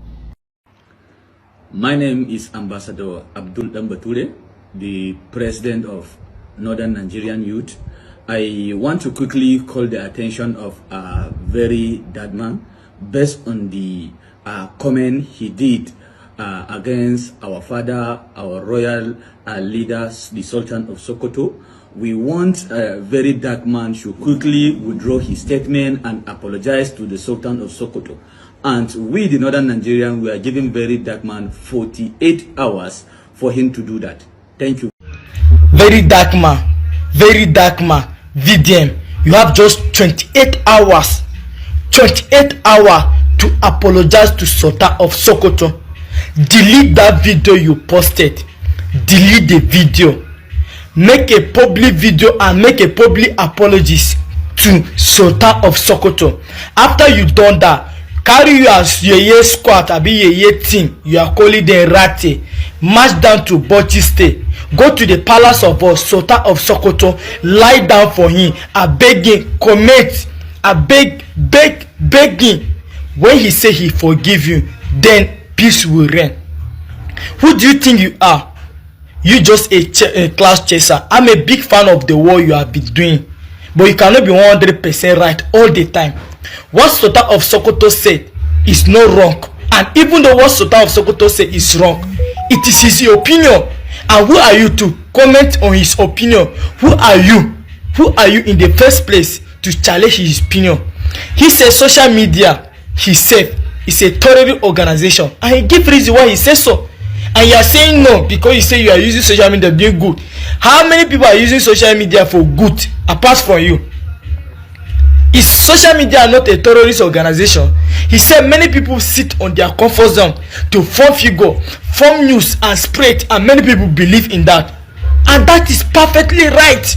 My name is Ambassador Abdul Dambature, the president of Northern Nigerian Youth. I want to quickly call the attention of a very bad man based on the comment he did against our father, our royal leaders, the Sultan of Sokoto. We want a very dark man should quickly withdraw his statement and apologize to the Sultan of Sokoto. And we, the Northern Nigerian, we are giving very dark man 48 hours for him to do that. Thank you. Very dark man, VDM, you have just 28 hours. 28 hours to apologize to Sultan of Sokoto. Delete that video you posted. Delete the video. Make a public video and make a public apologies to Sultan of Sokoto. After you done that, carry your squad or your team, you are calling them Raye, march down to Bauchi State, go to the palace of Sultan of Sokoto, lie down for him, I beg him, commit, I beg him. When he say he forgive you, then peace will reign. Who do you think you are? You just a class chaser. I'm a big fan of the war you have been doing, but you cannot be 100% right all the time. What Sultan of Sokoto said is not wrong, and even though what Sultan of Sokoto said is wrong, it is his opinion. And who are you to comment on his opinion? Who are you? Who are you in the first place to challenge his opinion? He says social media, he said, is a terrorist organization, and he give reason why he says so. And you are saying no because you say you are using social media doing good. How many people are using social media for good apart from you? Is social media not a terrorist organization? He said many people sit on their comfort zone to form figure, form news and spread, and many people believe in that. And that is perfectly right.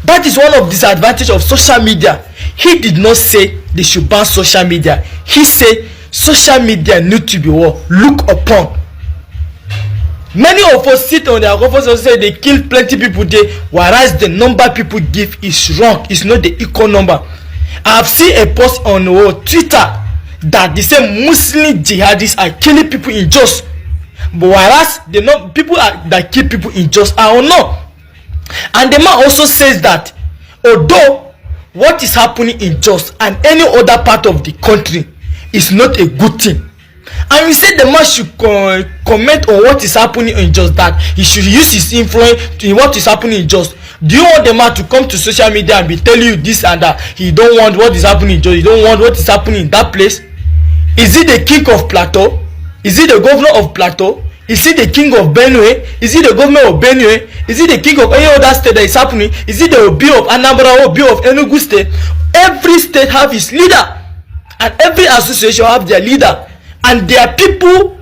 That is one of the disadvantages of social media. He did not say they should ban social media. He said social media need to be looked upon. Many of us sit on their comfort zone and say they kill plenty people there, whereas the number people give is wrong. It's not the equal number. I have seen a post on Twitter that they say Muslim jihadists are killing people in Jos, but whereas the people that kill people in Jos are unknown. And the man also says that although what is happening in Jos and any other part of the country is not a good thing, and we say the man should comment on what is happening in Jos, that he should use his influence in what is happening in Jos. Do you want the man to come to social media and be telling you this and that? He don't want what is happening in Jos. He don't want what is happening in that place. Is he the king of Plateau? Is he the governor of Plateau? Is he the king of Benue? Is he the governor of Benue? Is he the king of any other state that is happening? Is he the Obi of Anambra or Obi of Enugu state? Every state have his leader, and every association have their leader, and their people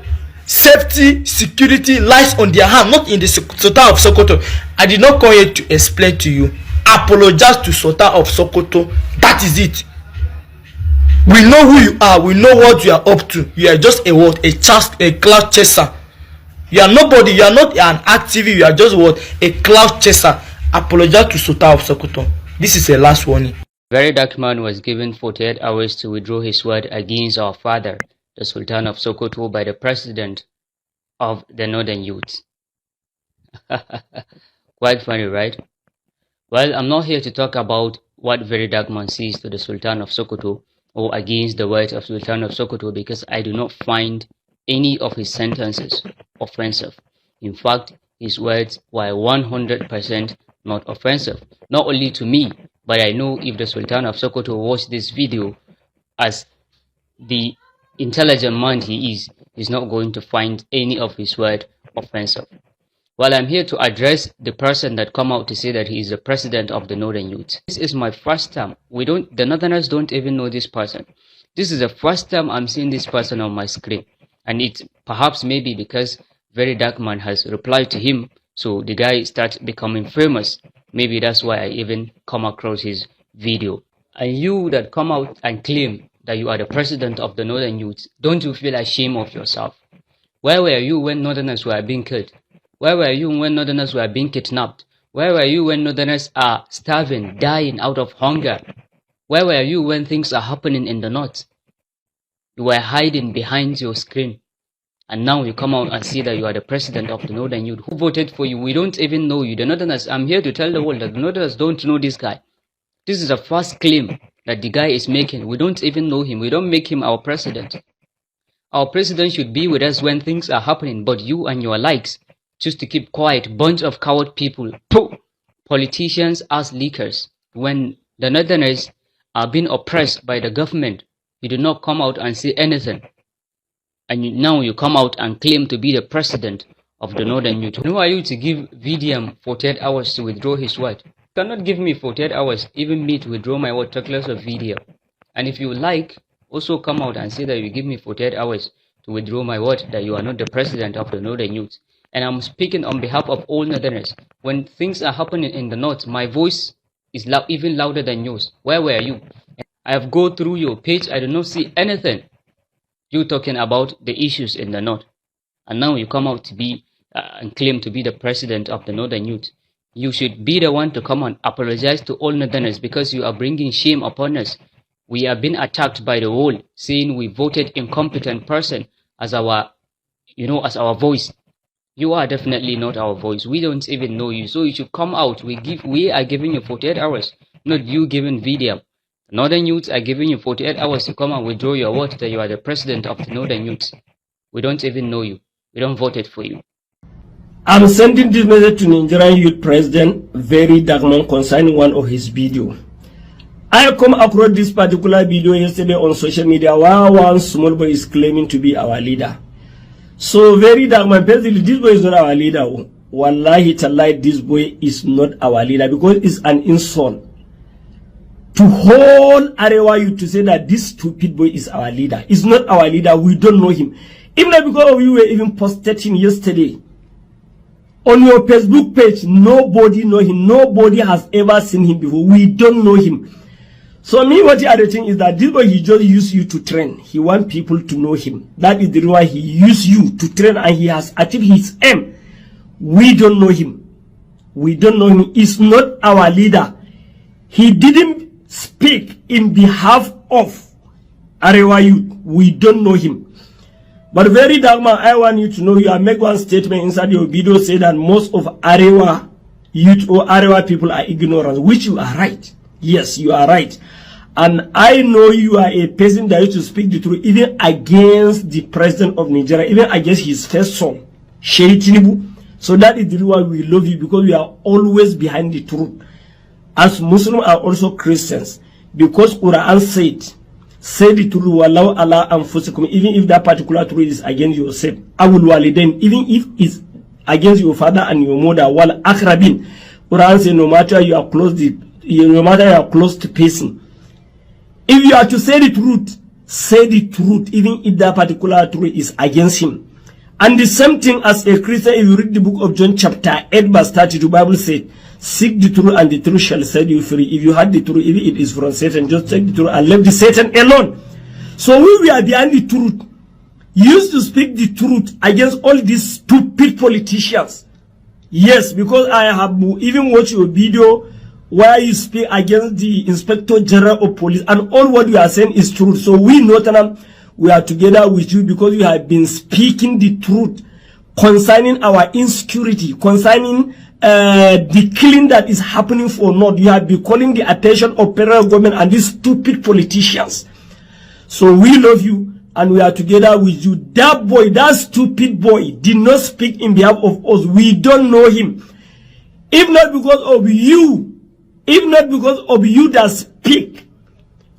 safety security lies on their hand, not in the Sultan of Sokoto. I did not come here to explain to you. Apologize to Sultan of Sokoto. That is it. We know who you are. We know what you are up to. You are just a cloud chaser. You are nobody. You are not an activist. You are just a cloud chaser. Apologize to Sultan of Sokoto. This is a last warning. Very dark man was given 48 hours to withdraw his word against our father, the Sultan of Sokoto, by the president of the Northern Youth. Quite funny, right? Well, I'm not here to talk about what very dark man sees to the Sultan of Sokoto or against the words of Sultan of Sokoto, because I do not find any of his sentences offensive. In fact, his words were 100% not offensive. Not only to me, but I know if the Sultan of Sokoto watched this video, as the intelligent man he is not going to find any of his word offensive. Well, I'm here to address the person that come out to say that he is the president of the Northern Youth. This is my first time. The Northerners don't even know this person. This is the first time I'm seeing this person on my screen. And it's perhaps maybe because very dark man has replied to him, so the guy starts becoming famous. Maybe that's why I even come across his video. And you that come out and claim that you are the president of the Northern Youth, don't you feel ashamed of yourself? Where were you when Northerners were being killed? Where were you when Northerners were being kidnapped? Where were you when Northerners are starving, dying out of hunger? Where were you when things are happening in the North? You were hiding behind your screen. And now you come out and say that you are the president of the Northern Youth. Who voted for you? We don't even know you. The Northerners, I'm here to tell the world that the Northerners don't know this guy. This is the first claim that the guy is making. We don't even know him. We don't make him our president. Our president should be with us when things are happening, but you and your likes choose to keep quiet. Bunch of coward people. Politicians as leakers. When the Northerners are being oppressed by the government, you do not come out and say anything. And now you come out and claim to be the president of the Northern Youth. Who are you to give VDM 48 hours to withdraw his word? You cannot give me 48 hours, even me, to withdraw my word, talk less of VDM. And if you like, also come out and say that you give me 48 hours to withdraw my word, that you are not the president of the Northern Youth. And I'm speaking on behalf of all Northerners. When things are happening in the North, my voice is even louder than yours. Where were you? I have gone through your page. I do not see anything. You talking about the issues in the North. And now you come out to be and claim to be the president of the Northern Youth. You should be the one to come and apologize to all Northerners, because you are bringing shame upon us. We have been attacked by the world, saying we voted incompetent person as our, as our voice. You are definitely not our voice. We don't even know you. So you should come out. We are giving you 48 hours, not you giving video. Northern youths are giving you 48 hours to come and withdraw your vote that you are the president of the Northern youths. We don't even know you. We don't voted for you. I'm sending this message to Nigerian youth president, very Dagman, concerning one of his video. I come across this particular video yesterday on social media where one small boy is claiming to be our leader. So very Dagman, personally, this boy is not our leader. Wallahi tallahi, this boy is not our leader because it's an insult to whole Arewa youth to say that this stupid boy is our leader. It's not our leader. We don't know him. Even because of you were even posted him yesterday on your Facebook page. Nobody know him. Nobody has ever seen him before. We don't know him. So me, what the other thing is that this boy, he just use you to train. He want people to know him. That is the reason why he use you to train, and he has achieved his aim. We don't know him. We don't know him. He's not our leader. He didn't speak in behalf of Arewa youth. We don't know him. But very Dagma, I want you to know, you make one statement inside your video, say that most of Arewa youth or Arewa people are ignorant, which you are right. Yes, you are right. And I know you are a person that used to speak the truth, even against the president of Nigeria, even against his first son, Tinubu. So that is the reason why we love you, because we are always behind the truth. As Muslims are also Christians, because Quran said, say the truth, wallahu ala anfusikum, even if that particular truth is against yourself. I will walidain, even if it's against your father and your mother, wal akrabin. Quran says no matter you are close, no matter you are close to person. If you are to say the truth, even if that particular truth is against him. And the same thing as a Christian, if you read the book of John chapter 8 verse 32, Bible said, seek the truth and the truth shall set you free. If you had the truth, even if it is from Satan, just take the truth and leave the Satan alone. So we are behind the truth. Used to speak the truth against all these stupid politicians. Yes, because I have even watched your video where you speak against the Inspector General of Police, and all what you are saying is true. So we Northern, we are together with you because you have been speaking the truth concerning our insecurity, concerning the killing that is happening for North. You have been calling the attention of federal government and these stupid politicians. So we love you and we are together with you. That boy, that stupid boy, did not speak in behalf of us. We don't know him. If not because of you, that speak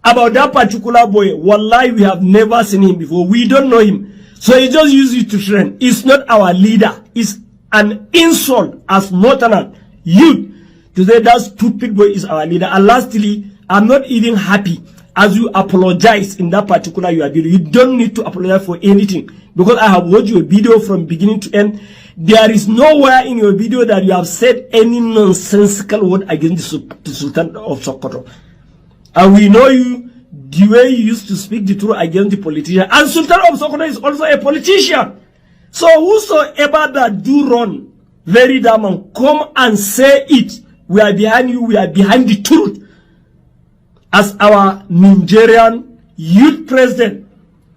about that particular boy, wallahi, we have never seen him before. We don't know him. So he just used it to train. It's not our leader. It's an insult as Northern youth to say that stupid boy is our leader. And lastly, I'm not even happy as you apologize in that particular your video. You don't need to apologize for anything, because I have watched your video from beginning to end. There is nowhere in your video that you have said any nonsensical word against the Sultan of Sokoto. And we know you, the way you used to speak the truth against the politician. And Sultan of Sokoto is also a politician. So whosoever that do wrong, very damn, come and say it. We are behind you. We are behind the truth. As our Nigerian youth president.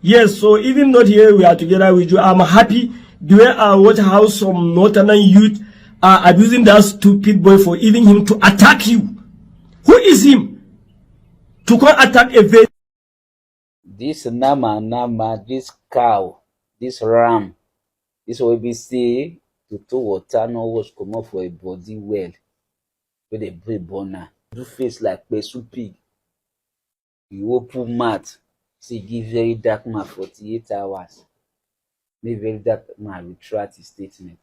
Yes, so even not here, we are together with you. I'm happy the way I watch how some Northern youth are abusing that stupid boy for even him to attack you. Who is him to come attack a very... This nama, this cow, this ram, this will be say to water no wash come up for a body well with a bread burner. Do face like pesu pig. You open mouth, say give very dark man 48 hours. Make very dark man retract his statement.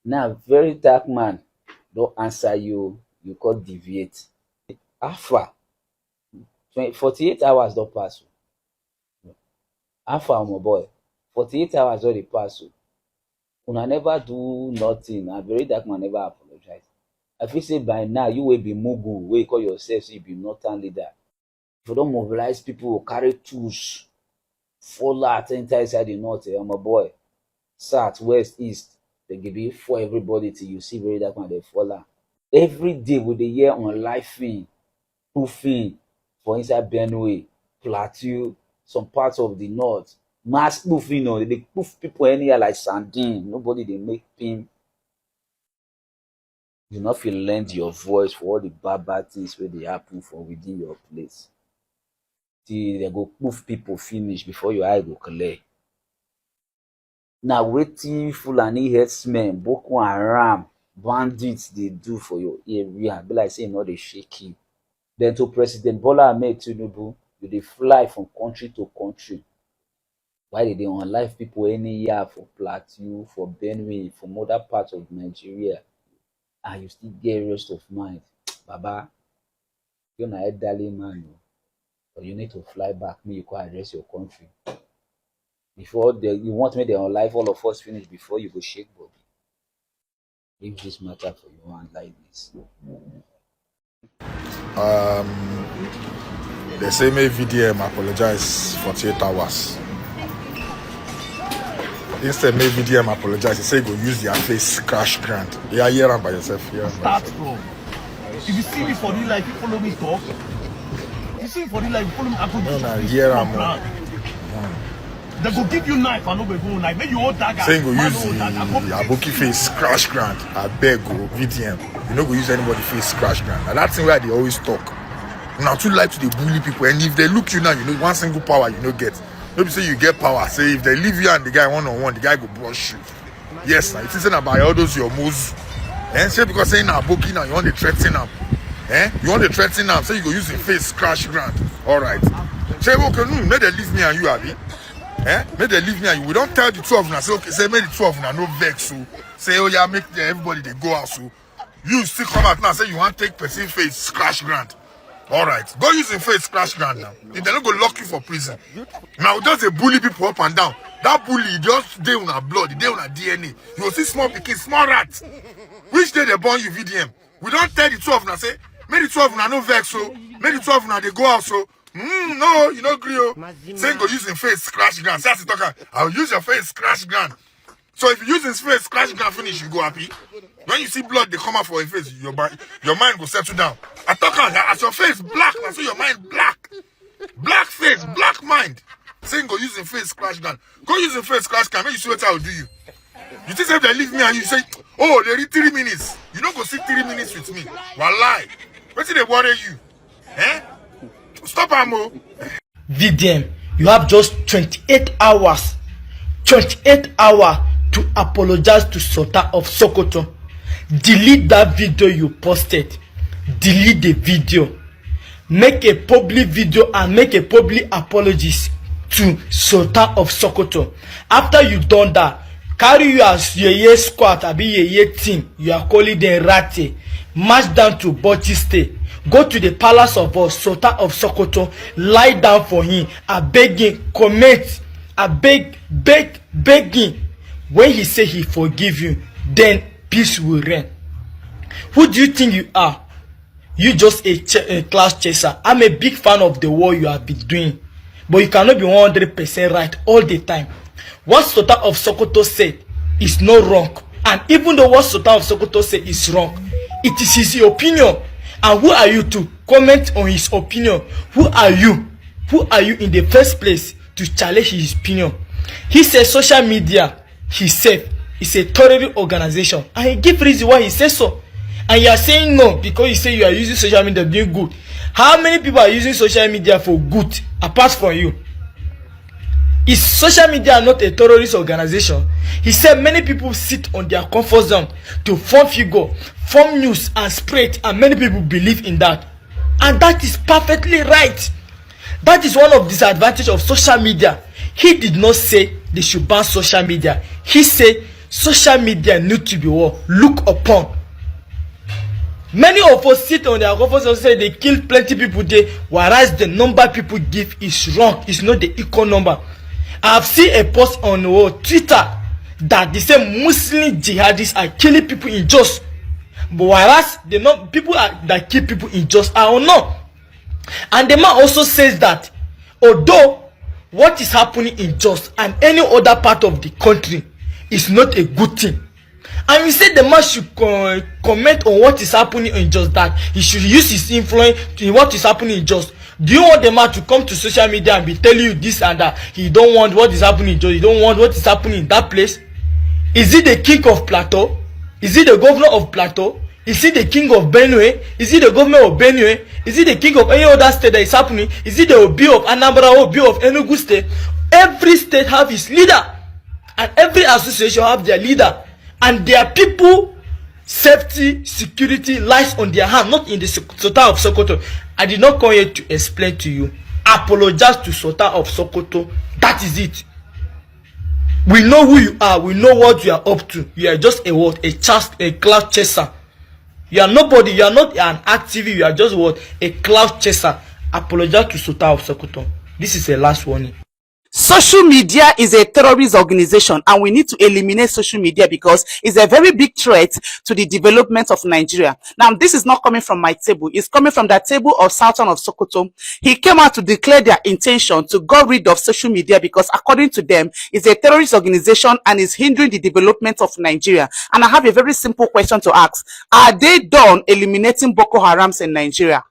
Now very dark man don't answer you, you call deviate. After 48 hours don't pass. After my boy, 48 hours already pass. Una never do nothing, and very dark man never apologize. I feel say by now you will be Mugu, where you call yourself so you be Northern leader. If you don't mobilize people who carry tools, fall out inside the north, my boy, south, west, east, they give you for everybody till you see very dark man they fall out. Every day with the year on live feed, proofing for inside Benue, Plateau, some parts of the north, Mass spoof, you know, they spoof people anyhow like sardine. Nobody they make pin. You not feel lend your voice for all the bad things where they happen for within your place. Till they go spoof people finish before your eye go clear. Now waiting Fulani headsmen, Boko Haram, bandits they do for your area. Be like saying no they shake you. Then to President Bola Ahmed Tinubu, you they fly from country to country. Why did they on life people any year for Plateau, for Benue, from other parts of Nigeria, and you still get rest of mind? Baba, you're not a darling man, but you need to fly back. Me, you can address your country. Before you want me there on life, all of us finish before you go shake Bobby. Leave this matter for you and like this. They say may VDM apologize 48 hours. Instead, may VDM apologize. They say go use their face crash grant. Yeah, hear them by yourself. Start from. If you see me for real life, you follow me talk. If you see me for real life, you follow me. I no, hear them. They go give you knife and no go knife. Make you hold that guy. Saying go use the Aboki face crash grant. I beg go VDM. You know go use anybody face crash grant. And that's why they always talk. Now too like to the bully people, and if they look you now, you know one single power you know get. Maybe say you get power. Say if they leave you and the guy one-on-one, the guy go brush you. Yes, now it isn't about all those your moves. Say because saying Aboki now you want to threaten him. You want to threaten him. Say you go use the face crash grant. All right. Say okay, no, make they leave me and you, Abi. Make they leave me and you. We don't tell the two of them. Say okay, say make the two of them no vex. So say oh yeah, make everybody they go out. So you still come out now. Say you want to take person face crash grant. All right, go use the face crash grant now. If they don't go lock you for prison. Now just a bully people up and down. That bully just day on our blood, day on our DNA. You will see small pikin, small rats. Which day they born you VDM? We don't tell the two of them. Say make the two of them no vex. So make the two of them they go out. So no, you know Grio. Saying go use the face crash grant. Say that's talking. I'll use your face crash grant. So if you use his face crash grant finish, you go happy. When you see blood, they come out for your face. Your mind will settle down. I talk as your face black, I see your mind black. Black face, black mind. Saying go use the face crash gun. Go use the face crash gun. Make you see what I will do you. You think if they leave me and you say, oh, they need 3 minutes. You don't go see 3 minutes with me. Wallahi. What did they worry you? Stop, Amo. VDM, you have just 28 hours. 28 hours to apologize to Sultan of Sokoto. Delete that video you posted. Delete the video. Make a public video and make a public apologies to Sultan of Sokoto. After you done that, carry you as your squad, abi your team. You are calling them Raye. March down to Bauchi State. Go to the palace of Sultan of Sokoto. Lie down for him. I beg him, comment. I beg him. When he say he forgive you, then peace will reign. Who do you think you are? You just a class chaser. I'm a big fan of the war you have been doing, but you cannot be 100% right all the time. What Sultan of Sokoto said is not wrong, and even though what Sultan of Sokoto said is wrong, it is his opinion. And who are you to comment on his opinion? Who are you? Who are you in the first place to challenge his opinion? He says social media, he said, is a terrorist organization, and he give reason why he says so. And you are saying no because you say you are using social media doing good. How many people are using social media for good apart from you? Is social media not a terrorist organization? He said many people sit on their comfort zone to form figure, form news and spread, and many people believe in that. And that is perfectly right. That is one of the disadvantages of social media. He did not say they should ban social media. He said social media need to be looked upon. Many of us sit on their comfort and say they kill plenty people there, whereas the number people give is wrong. It's not the equal number. I have seen a post on Twitter that they say Muslim jihadists are killing people in Jos, but whereas the people that kill people in Jos are unknown. And the man also says that although what is happening in Jos and any other part of the country is not a good thing, and we said the man should comment on what is happening in Jos, that he should use his influence in what is happening in Jos. Do you want the man to come to social media and be telling you this and that? He don't want what is happening, Joe. He don't want what is happening in that place. Is he the king of Plateau? Is he the governor of Plateau? Is he the king of Benue? Is he the governor of Benue? Is he the king of any other state that is happening? Is he the Obi of Anambra or Obi of Enugu state? Every state have his leader. And every association have their leader. And their people, safety, security lies on their hand, not in the Sultan of Sokoto. I did not come here to explain to you. Apologize to Sultan of Sokoto. That is it. We know who you are. We know what you are up to. You are just a cloud chaser. You are nobody. You are not an activist. You are just a cloud chaser. Apologize to Sultan of Sokoto. This is a last warning. Social media is a terrorist organization, and we need to eliminate social media because it's a very big threat to the development of Nigeria. Now, this is not coming from my table. It's coming from the table of Sultan of Sokoto. He came out to declare their intention to get rid of social media because, according to them, it's a terrorist organization and is hindering the development of Nigeria. And I have a very simple question to ask. Are they done eliminating Boko Harams in Nigeria?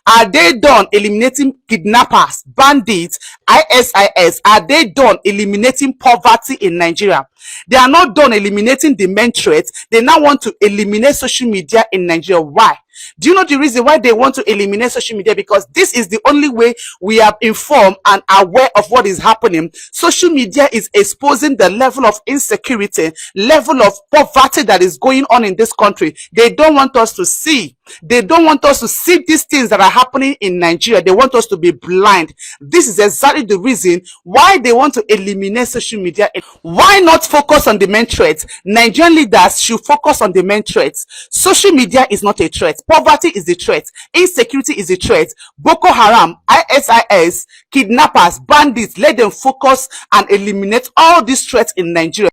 Are they done eliminating kidnappers, bandits, ISIS? Are they done eliminating poverty in Nigeria? They are not done eliminating the main threat. They now want to eliminate social media in Nigeria. Why? Do you know the reason why they want to eliminate social media? Because this is the only way we are informed and aware of what is happening. Social media is exposing the level of insecurity, level of poverty that is going on in this country. They don't want us to see. They don't want us to see these things that are happening in Nigeria. They want us to be blind. This is exactly the reason why they want to eliminate social media. Why not focus on the main threats? Nigerian leaders should focus on the main threats. Social media is not a threat. Poverty is the threat. Insecurity is the threat. Boko Haram, ISIS, kidnappers, bandits, let them focus and eliminate all these threats in Nigeria.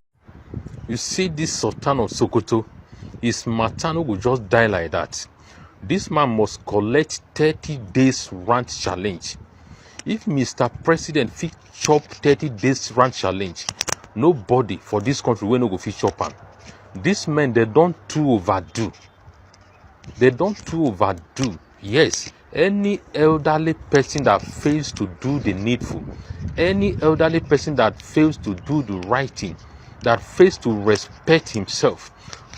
You see this Sultan of Sokoto, his matano will just die like that. This man must collect 30 days rant challenge. If Mr. President fit chop 30 days rant challenge, nobody for this country will no go fit chop am. These men, they don't too overdo. They don't too overdo. Yes, any elderly person that fails to do the needful, any elderly person that fails to do the right thing, that fails to respect himself,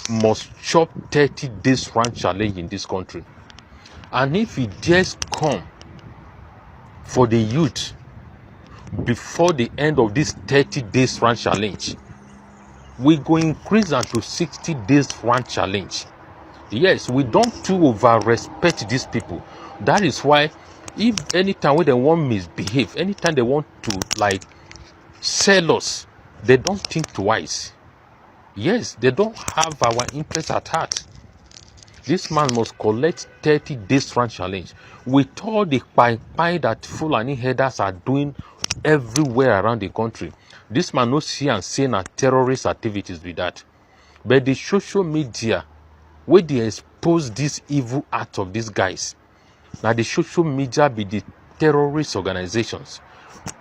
must chop 30 days rant challenge in this country. And if he dares come for the youth before the end of this 30 days rant challenge, we go increase them to 60 days rant challenge. Yes, we don't too over respect these people. That is why if anytime when they want misbehave, anytime they want to like sell us, they don't think twice. Yes, they don't have our interest at heart. This man must collect 30 days rant challenge with all the pie that Fulani headers are doing everywhere around the country. This man no see and say na terrorist activities with that. But the social media, where they expose this evil act of these guys, now the social media be the terrorist organizations.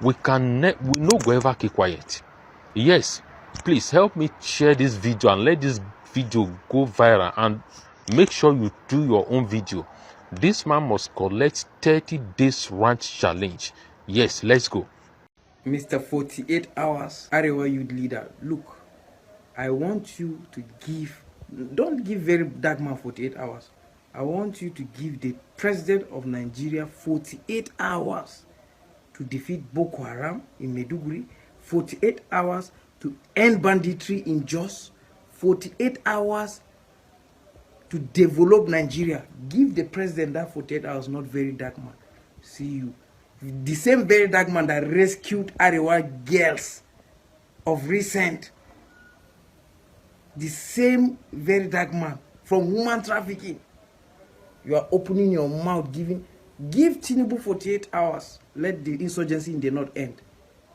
We no go ever keep quiet. Yes, please help me share this video and let this video go viral, and make sure you do your own video. This man must collect 30 days rant challenge. Yes, let's go. Mr. 48 hours Arewa youth leader, look, I want you to give, don't give very dark man 48 hours. I want you to give the president of Nigeria 48 hours to defeat Boko Haram in Maiduguri, 48 hours to end banditry in Jos, 48 hours to develop Nigeria. Give the president that 48 hours, not very dark man. See you. The same very dark man that rescued Arewa girls of recent. The same very dark man from human trafficking. You are opening your mouth, give Tinubu 48 hours. Let the insurgency in the north end.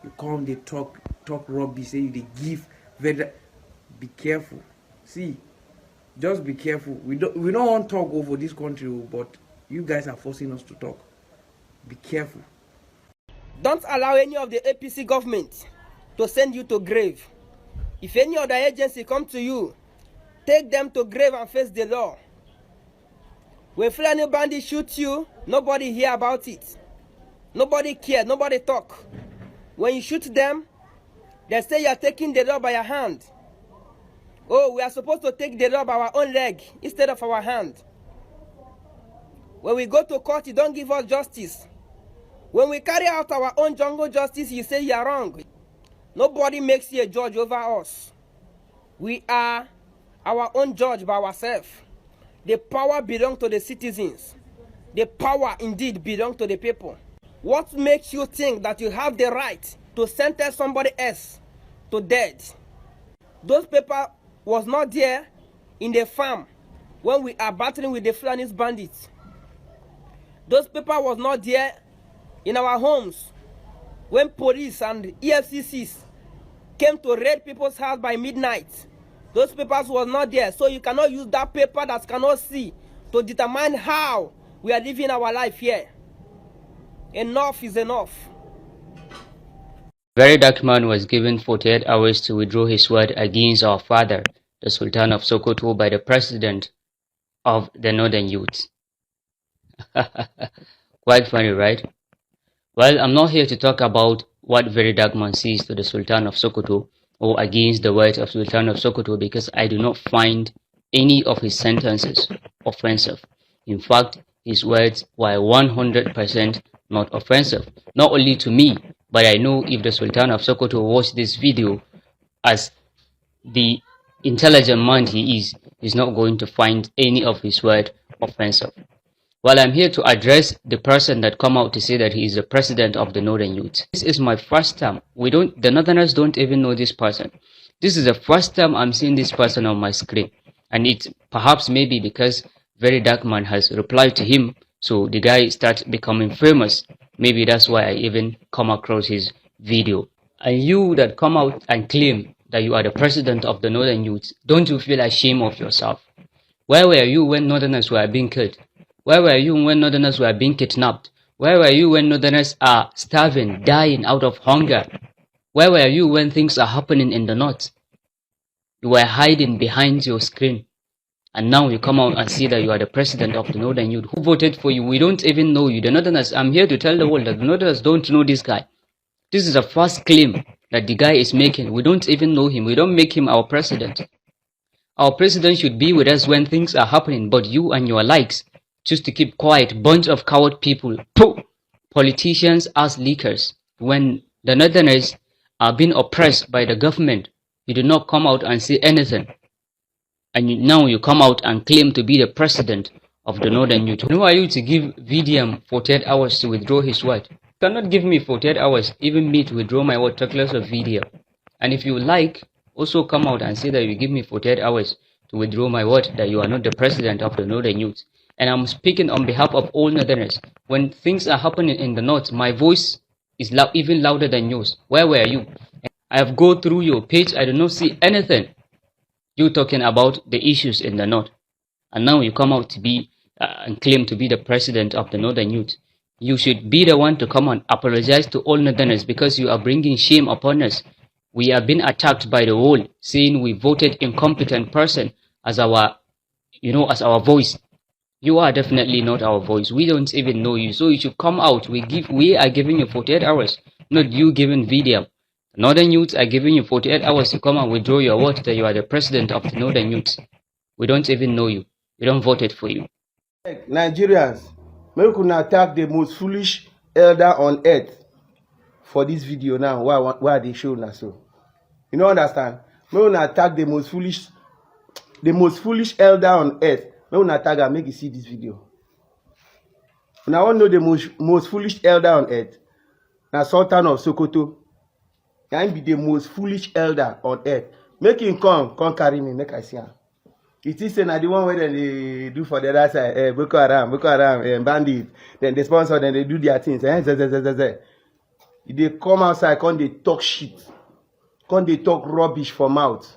You come, they talk rubbish, say they give very. Be careful. See, just be careful. We don't want to talk over this country, but you guys are forcing us to talk. Be careful. Don't allow any of the APC government to send you to grave. If any other agency come to you, take them to grave and face the law. When Fulani bandits shoot you, nobody hear about it. Nobody care, nobody talk. When you shoot them, they say you are taking the law by your hand. Oh, we are supposed to take the law by our own leg instead of our hand. When we go to court, you don't give us justice. When we carry out our own jungle justice, you say you are wrong. Nobody makes you a judge over us. We are our own judge by ourselves. The power belongs to the citizens. The power indeed belongs to the people. What makes you think that you have the right to sentence somebody else to death? Those papers was not there in the farm when we are battling with the Fulani bandits. Those papers was not there in our homes when police and EFCCs came to raid people's house by midnight. Those papers was not there, so you cannot use that paper that cannot see to determine how we are living our life here. Enough is enough. Very dark man was given 48 hours to withdraw his word against our father, the Sultan of Sokoto, by the president of the Northern Youth. Quite funny, right? Well, I'm not here to talk about what very dark man says to the Sultan of Sokoto or against the words of Sultan of Sokoto, because I do not find any of his sentences offensive. In fact, his words were 100% not offensive, not only to me, but I know if the Sultan of Sokoto watched this video, as the intelligent man he is, he's not going to find any of his words offensive. Well, I'm here to address the person that come out to say that he is the president of the Northern Youth. This is my first time. The Northerners don't even know this person. This is the first time I'm seeing this person on my screen. And it's perhaps maybe because Very Dark Man has replied to him, so the guy starts becoming famous. Maybe that's why I even come across his video. And you that come out and claim that you are the president of the Northern Youth, don't you feel ashamed of yourself? Where were you when Northerners were being killed? Where were you when Northerners were being kidnapped? Where were you when Northerners are starving, dying out of hunger? Where were you when things are happening in the North? You were hiding behind your screen. And now you come out and say that you are the president of the Northern Youth. Who voted for you? We don't even know you. The Northerners, I'm here to tell the world that the Northerners don't know this guy. This is the first claim that the guy is making. We don't even know him. We don't make him our president. Our president should be with us when things are happening, but you and your likes choose to keep quiet. Bunch of coward people. Pooh! Politicians as leakers. When the Northerners are being oppressed by the government, you do not come out and say anything. And now you come out and claim to be the president of the Northern Youth. Who are you to give VDM 48 hours to withdraw his word? You cannot give me 48 hours, even me, to withdraw my word, talk less of VDM. And if you like, also come out and say that you give me 48 hours to withdraw my word, that you are not the president of the Northern Youth. And I'm speaking on behalf of all Northerners. When things are happening in the North, my voice is even louder than yours. Where were you? I have gone through your page. I do not see anything. You talking about the issues in the North. And now you come out to be and claim to be the president of the Northern Youth. You should be the one to come and apologize to all Northerners, because you are bringing shame upon us. We have been attacked by the world, saying we voted incompetent person as our, as our voice. You are definitely not our voice. We don't even know you. So you should come out. We are giving you 48 hours, not you giving VDM. Northern Youths are giving you 48 hours to come and withdraw your word that you are the president of the Northern Youths. We don't even know you. We don't voted for you. Nigerians, maybe we could attack the most foolish elder on earth for this video now. Why they show now so? You don't understand? Maybe we attack the most foolish elder on earth. Maybe we attack and make you see this video. And I want to know the most foolish elder on earth. Now Sultan of Sokoto. Can be the most foolish elder on earth. Make him come carry me, make I see him. It is saying the one where they do for the other side, Boko Haram, bandit. Then they sponsor, then they do their things. They come outside, come they talk shit, come they talk rubbish for mouth.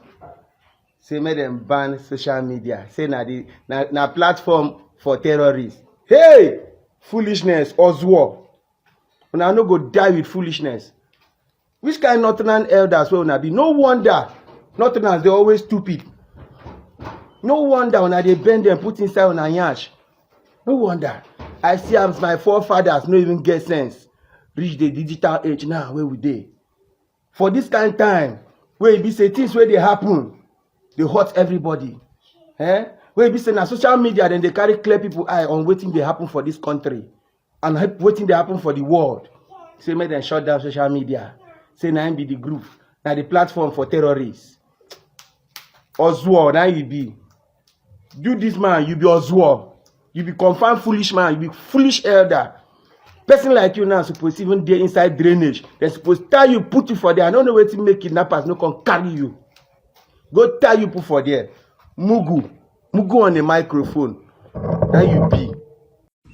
Say make them ban social media. Say na platform for terrorists. Hey, foolishness, Oswald. And I no go die with foolishness. Which kind of Northern elders will not be? No wonder Northerners, they always stupid. No wonder when they bend them, put inside on a yash. No wonder. I see my forefathers no even get sense. reach the digital age now where we dey. For this kind of time, where e be say things where they happen, they hurt everybody. Where e be say na social media, then they carry clear people eye on wetin dey happen for this country and wetin dey happen for the world. Say make them shut down social media. Say na be the group, na the platform for terrorists. Oswald, now you be. You this man, you be Oswald. You be confirmed foolish man, you be foolish elder. Person like you now supposed even dey inside drainage. They supposed tell you, put you for there. I don't know where to make kidnappers no come carry you. Go tell you put for there. Mugu on the microphone. Now you be.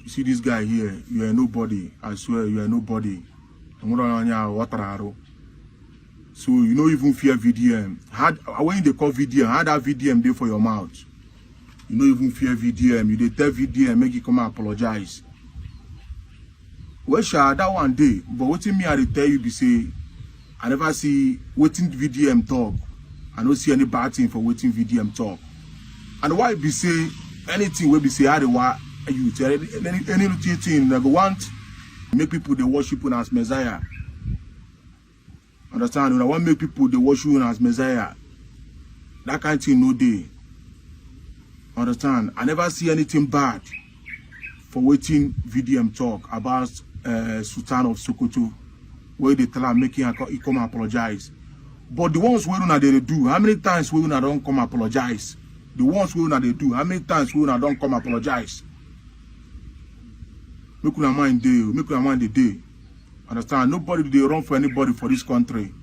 You see this guy here, you are nobody. I swear you are nobody. So you don't even fear VDM. When they call VDM, how that VDM there for your mouth? You don't even fear VDM. You dey tell VDM, make you come and apologize. Well, sure, that one day, but what me I tell you be say, I never see waiting VDM talk. I don't see any bad thing for waiting VDM talk. And why be say anything will be say how they want you tell anything they go want make people they worship you as Messiah. Understand? When I want make people they worship you as Messiah. That kind of thing no day. Understand? I never see anything bad for waiting VDM talk about Sultan of Sokoto, where they tell him making he come apologize. But the ones where they do, how many times we don't come apologize? The ones where they do, how many times we don't come apologize? Make una mind day, make una mind the day. Understand? Nobody they run for anybody for this country.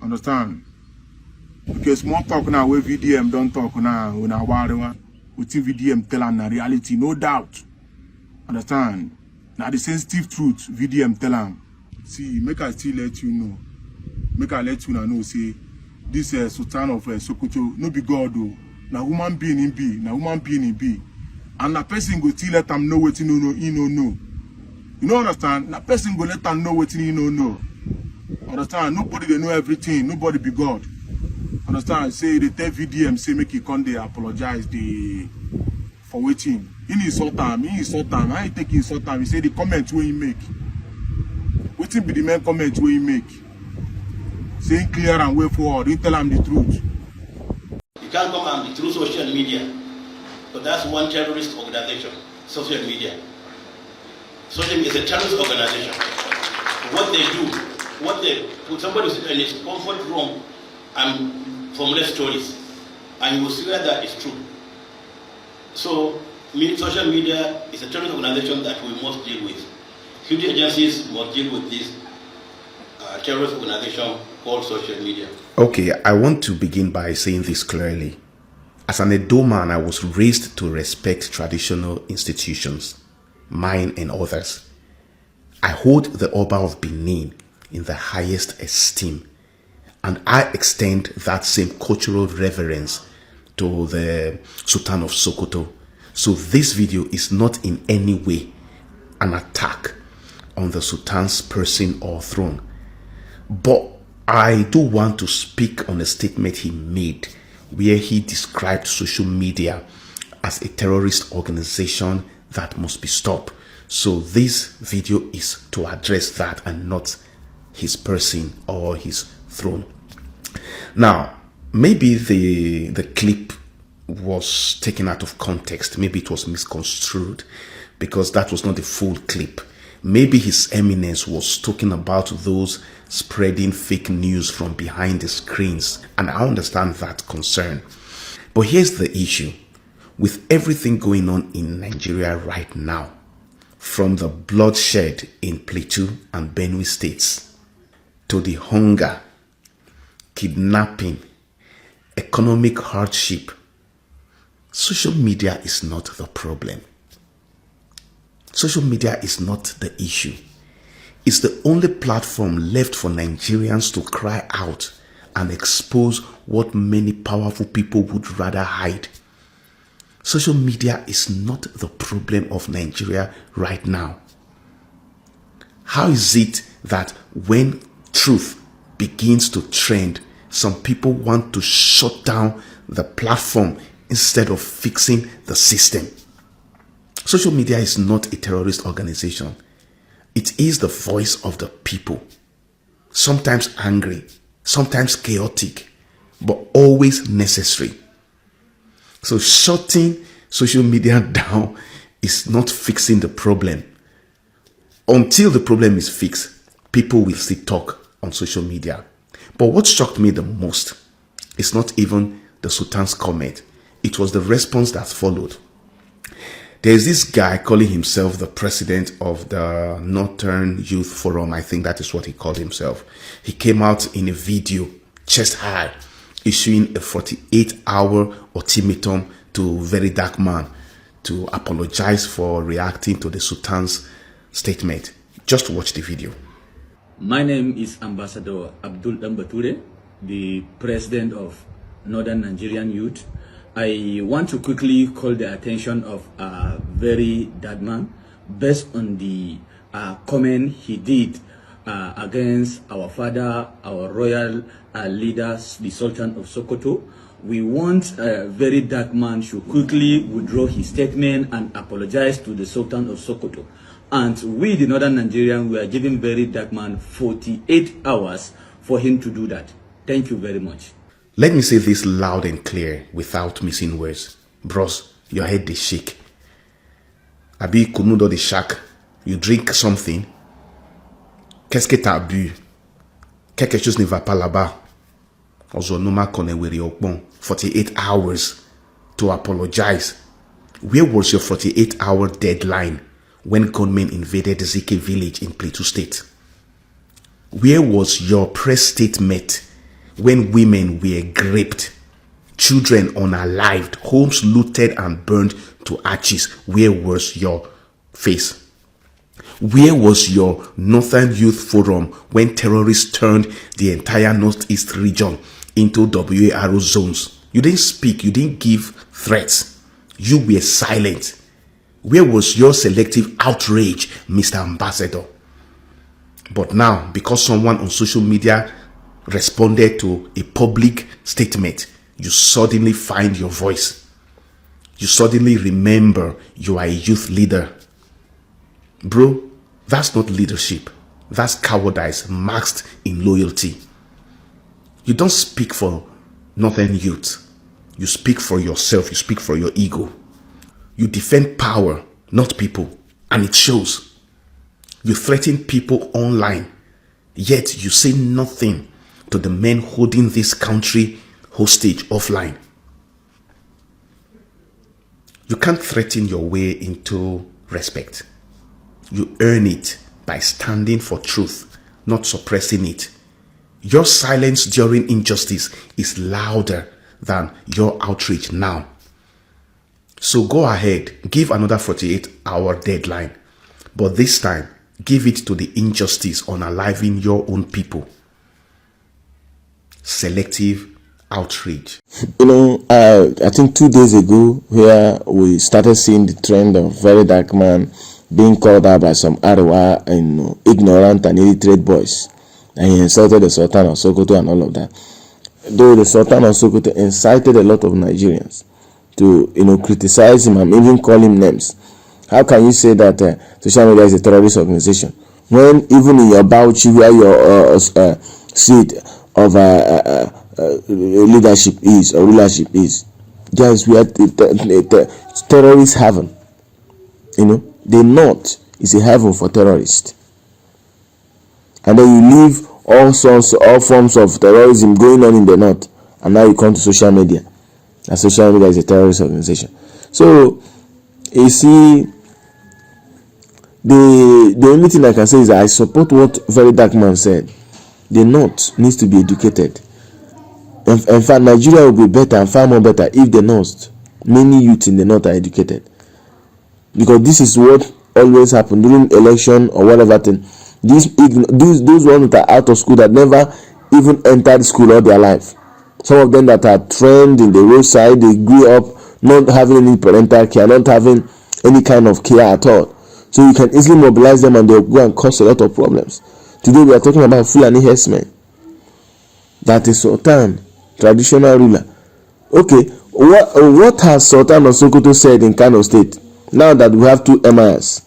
Understand? Because more talk now where VDM don't talk now when I want with VDM tell them reality, no doubt. Understand? Now the sensitive truth, VDM tell them. See, make I still let you know. Make I let you know, say, this Sultan of Sokoto, no be God though. Now human being in be, now human being in be. And the person go still let them know what you know, know. You know understand? The person go let them know what you know. Understand? Nobody they know everything, nobody be God. Understand? Say they tell VDM, say make you come there apologize for waiting. In his Sultan, I ain't taking Sultan. He say the comment where he make. Waiting be the main comment where he make. Saying clear and way forward, he tell him the truth. You can't come and through social media. But that's one terrorist organization, social media. Social media is a terrorist organization. What they do, put somebody in his comfort room and formulate stories, and you will see that it's true. So, social media is a terrorist organization that we must deal with. Security agencies must deal with this terrorist organization called social media. Okay, I want to begin by saying this clearly. As an Edo man, I was raised to respect traditional institutions, mine and others. I hold the Oba of Benin in the highest esteem, and I extend that same cultural reverence to the Sultan of Sokoto. So this video is not in any way an attack on the Sultan's person or throne. But I do want to speak on a statement he made where he described social media as a terrorist organization that must be stopped. So this video is to address that and not his person or his throne. Now, maybe the clip was taken out of context. Maybe it was misconstrued because that was not the full clip. Maybe His Eminence was talking about those spreading fake news from behind the screens, and I understand that concern. But here's the issue. With everything going on in Nigeria right now, from the bloodshed in Plateau and Benue states, to the hunger, kidnapping, economic hardship, social media is not the problem. Social media is not the issue. It's the only platform left for Nigerians to cry out and expose what many powerful people would rather hide. Social media is not the problem of Nigeria right now. How is it that when truth begins to trend, some people want to shut down the platform instead of fixing the system? Social media is not a terrorist organization. It is the voice of the people. Sometimes angry, sometimes chaotic, but always necessary. So shutting social media down is not fixing the problem. Until the problem is fixed, people will still talk on social media. But what shocked me the most is not even the Sultan's comment. It was the response that followed. There's this guy calling himself the president of the Northern Youth Forum. I think that is what he called himself. He came out in a video, chest high, issuing a 48-hour ultimatum to Very Dark Man to apologize for reacting to the Sultan's statement. Just watch the video. My name is Ambassador Abdul Dambature, the president of Northern Nigerian Youth. I want to quickly call the attention of Very Dark Man based on the comment he did against our father, our royal leaders, the Sultan of Sokoto. We want Very Dark Man to quickly withdraw his statement and apologize to the Sultan of Sokoto. And we, the Northern Nigerian, we are giving Very Dark Man 48 hours for him to do that. Thank you very much. Let me say this loud and clear without missing words. Bros, your head they shake. Abi kunudo the shack. You drink something. Qu'est-ce que t'as bu? Quelque chose ne va pas là-bas. Ozonoma koneweri okbon. 48 hours to apologize. Where was your 48-hour deadline when gunmen invaded Zike village in Plateau State? Where was your press statement when women were raped, children unalived, homes looted and burned to ashes? Where was your face? Where was your Northern Youth Forum when terrorists turned the entire Northeast region into WARO zones? You didn't speak, you didn't give threats. You were silent. Where was your selective outrage, Mr. Ambassador? But now, because someone on social media responded to a public statement, you suddenly find your voice. You suddenly remember you are a youth leader. Bro, that's not leadership. That's cowardice masked in loyalty. You don't speak for Northern youth. You speak for yourself. You speak for your ego. You defend power, not people. And it shows. You threaten people online, yet you say nothing to the men holding this country hostage offline. You can't threaten your way into respect. You earn it by standing for truth, not suppressing it. Your silence during injustice is louder than your outrage now. So go ahead, give another 48-hour deadline. But this time, give it to the injustice unaliving your own people. Selective outrage. You know, I think 2 days ago, where we started seeing the trend of Very Dark Man being called out by some Arewa and ignorant and illiterate boys, and he insulted the Sultan of Sokoto and all of that. Though the Sultan of Sokoto incited a lot of Nigerians to, criticize him and even call him names. How can you say that social media is a terrorist organization when even in your Bauchi, where your seat of leadership is or rulership is, guys, we are the terrorist heaven. The north is a heaven for terrorists, and then you leave all forms of terrorism going on in the north, and now you come to social media, and social media is a terrorist organization. So you see, the only thing I can say is that I support what Very Dark Man said. The north needs to be educated. In fact, Nigeria will be better and far more better if the north, many youth in the north, are educated. Because this is what always happens during election or whatever thing. Those ones that are out of school, that never even entered school all their life. Some of them that are trained in the roadside, they grew up not having any parental care, not having any kind of care at all. So you can easily mobilize them and they'll go and cause a lot of problems. Today we are talking about Fulani herdsmen. That is Sultan, traditional ruler. Okay, what has Sultan of Sokoto said in Kano State? Now that we have 2 emirs,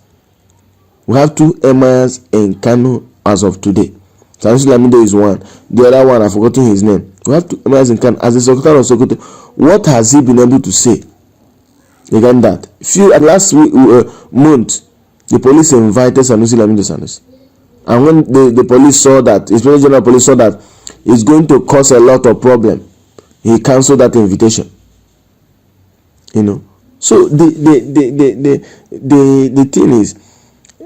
We have 2 emirs in Kano as of today. Sanusi Lamido is one. The other one, I've forgotten his name. We have 2 emirs in Kano. As the Sultan of Sokoto, what has he been able to say? Again, that last month, the police invited Sanusi Lamido. And when the police saw that, Inspector General Police saw that it's going to cause a lot of problem, he cancelled that invitation. You know. So the thing is,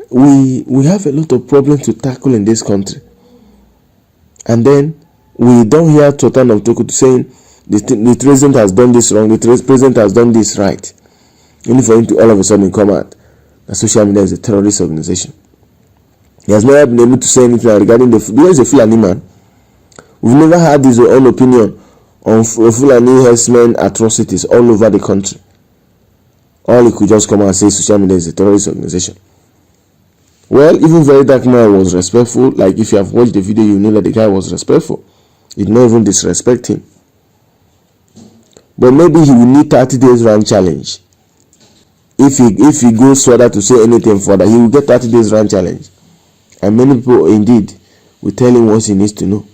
we have a lot of problems to tackle in this country, and then we don't hear Sultan of Sokoto saying the president has done this wrong, the president has done this right, only for him to all of a sudden come out that social media is a terrorist organization. He has never been able to say anything regarding the Fulani man. We've never had his own opinion on Fulani herdsmen atrocities all over the country. All he could just come and say social media is a terrorist organization. Well, even Very Dark Man was respectful. Like, if you have watched the video, you know that the guy was respectful. He did not even disrespect him. But maybe he will need 30 days run challenge. If he goes further to say anything further, he will get 30 days run challenge. And many people indeed will tell him what he needs to know.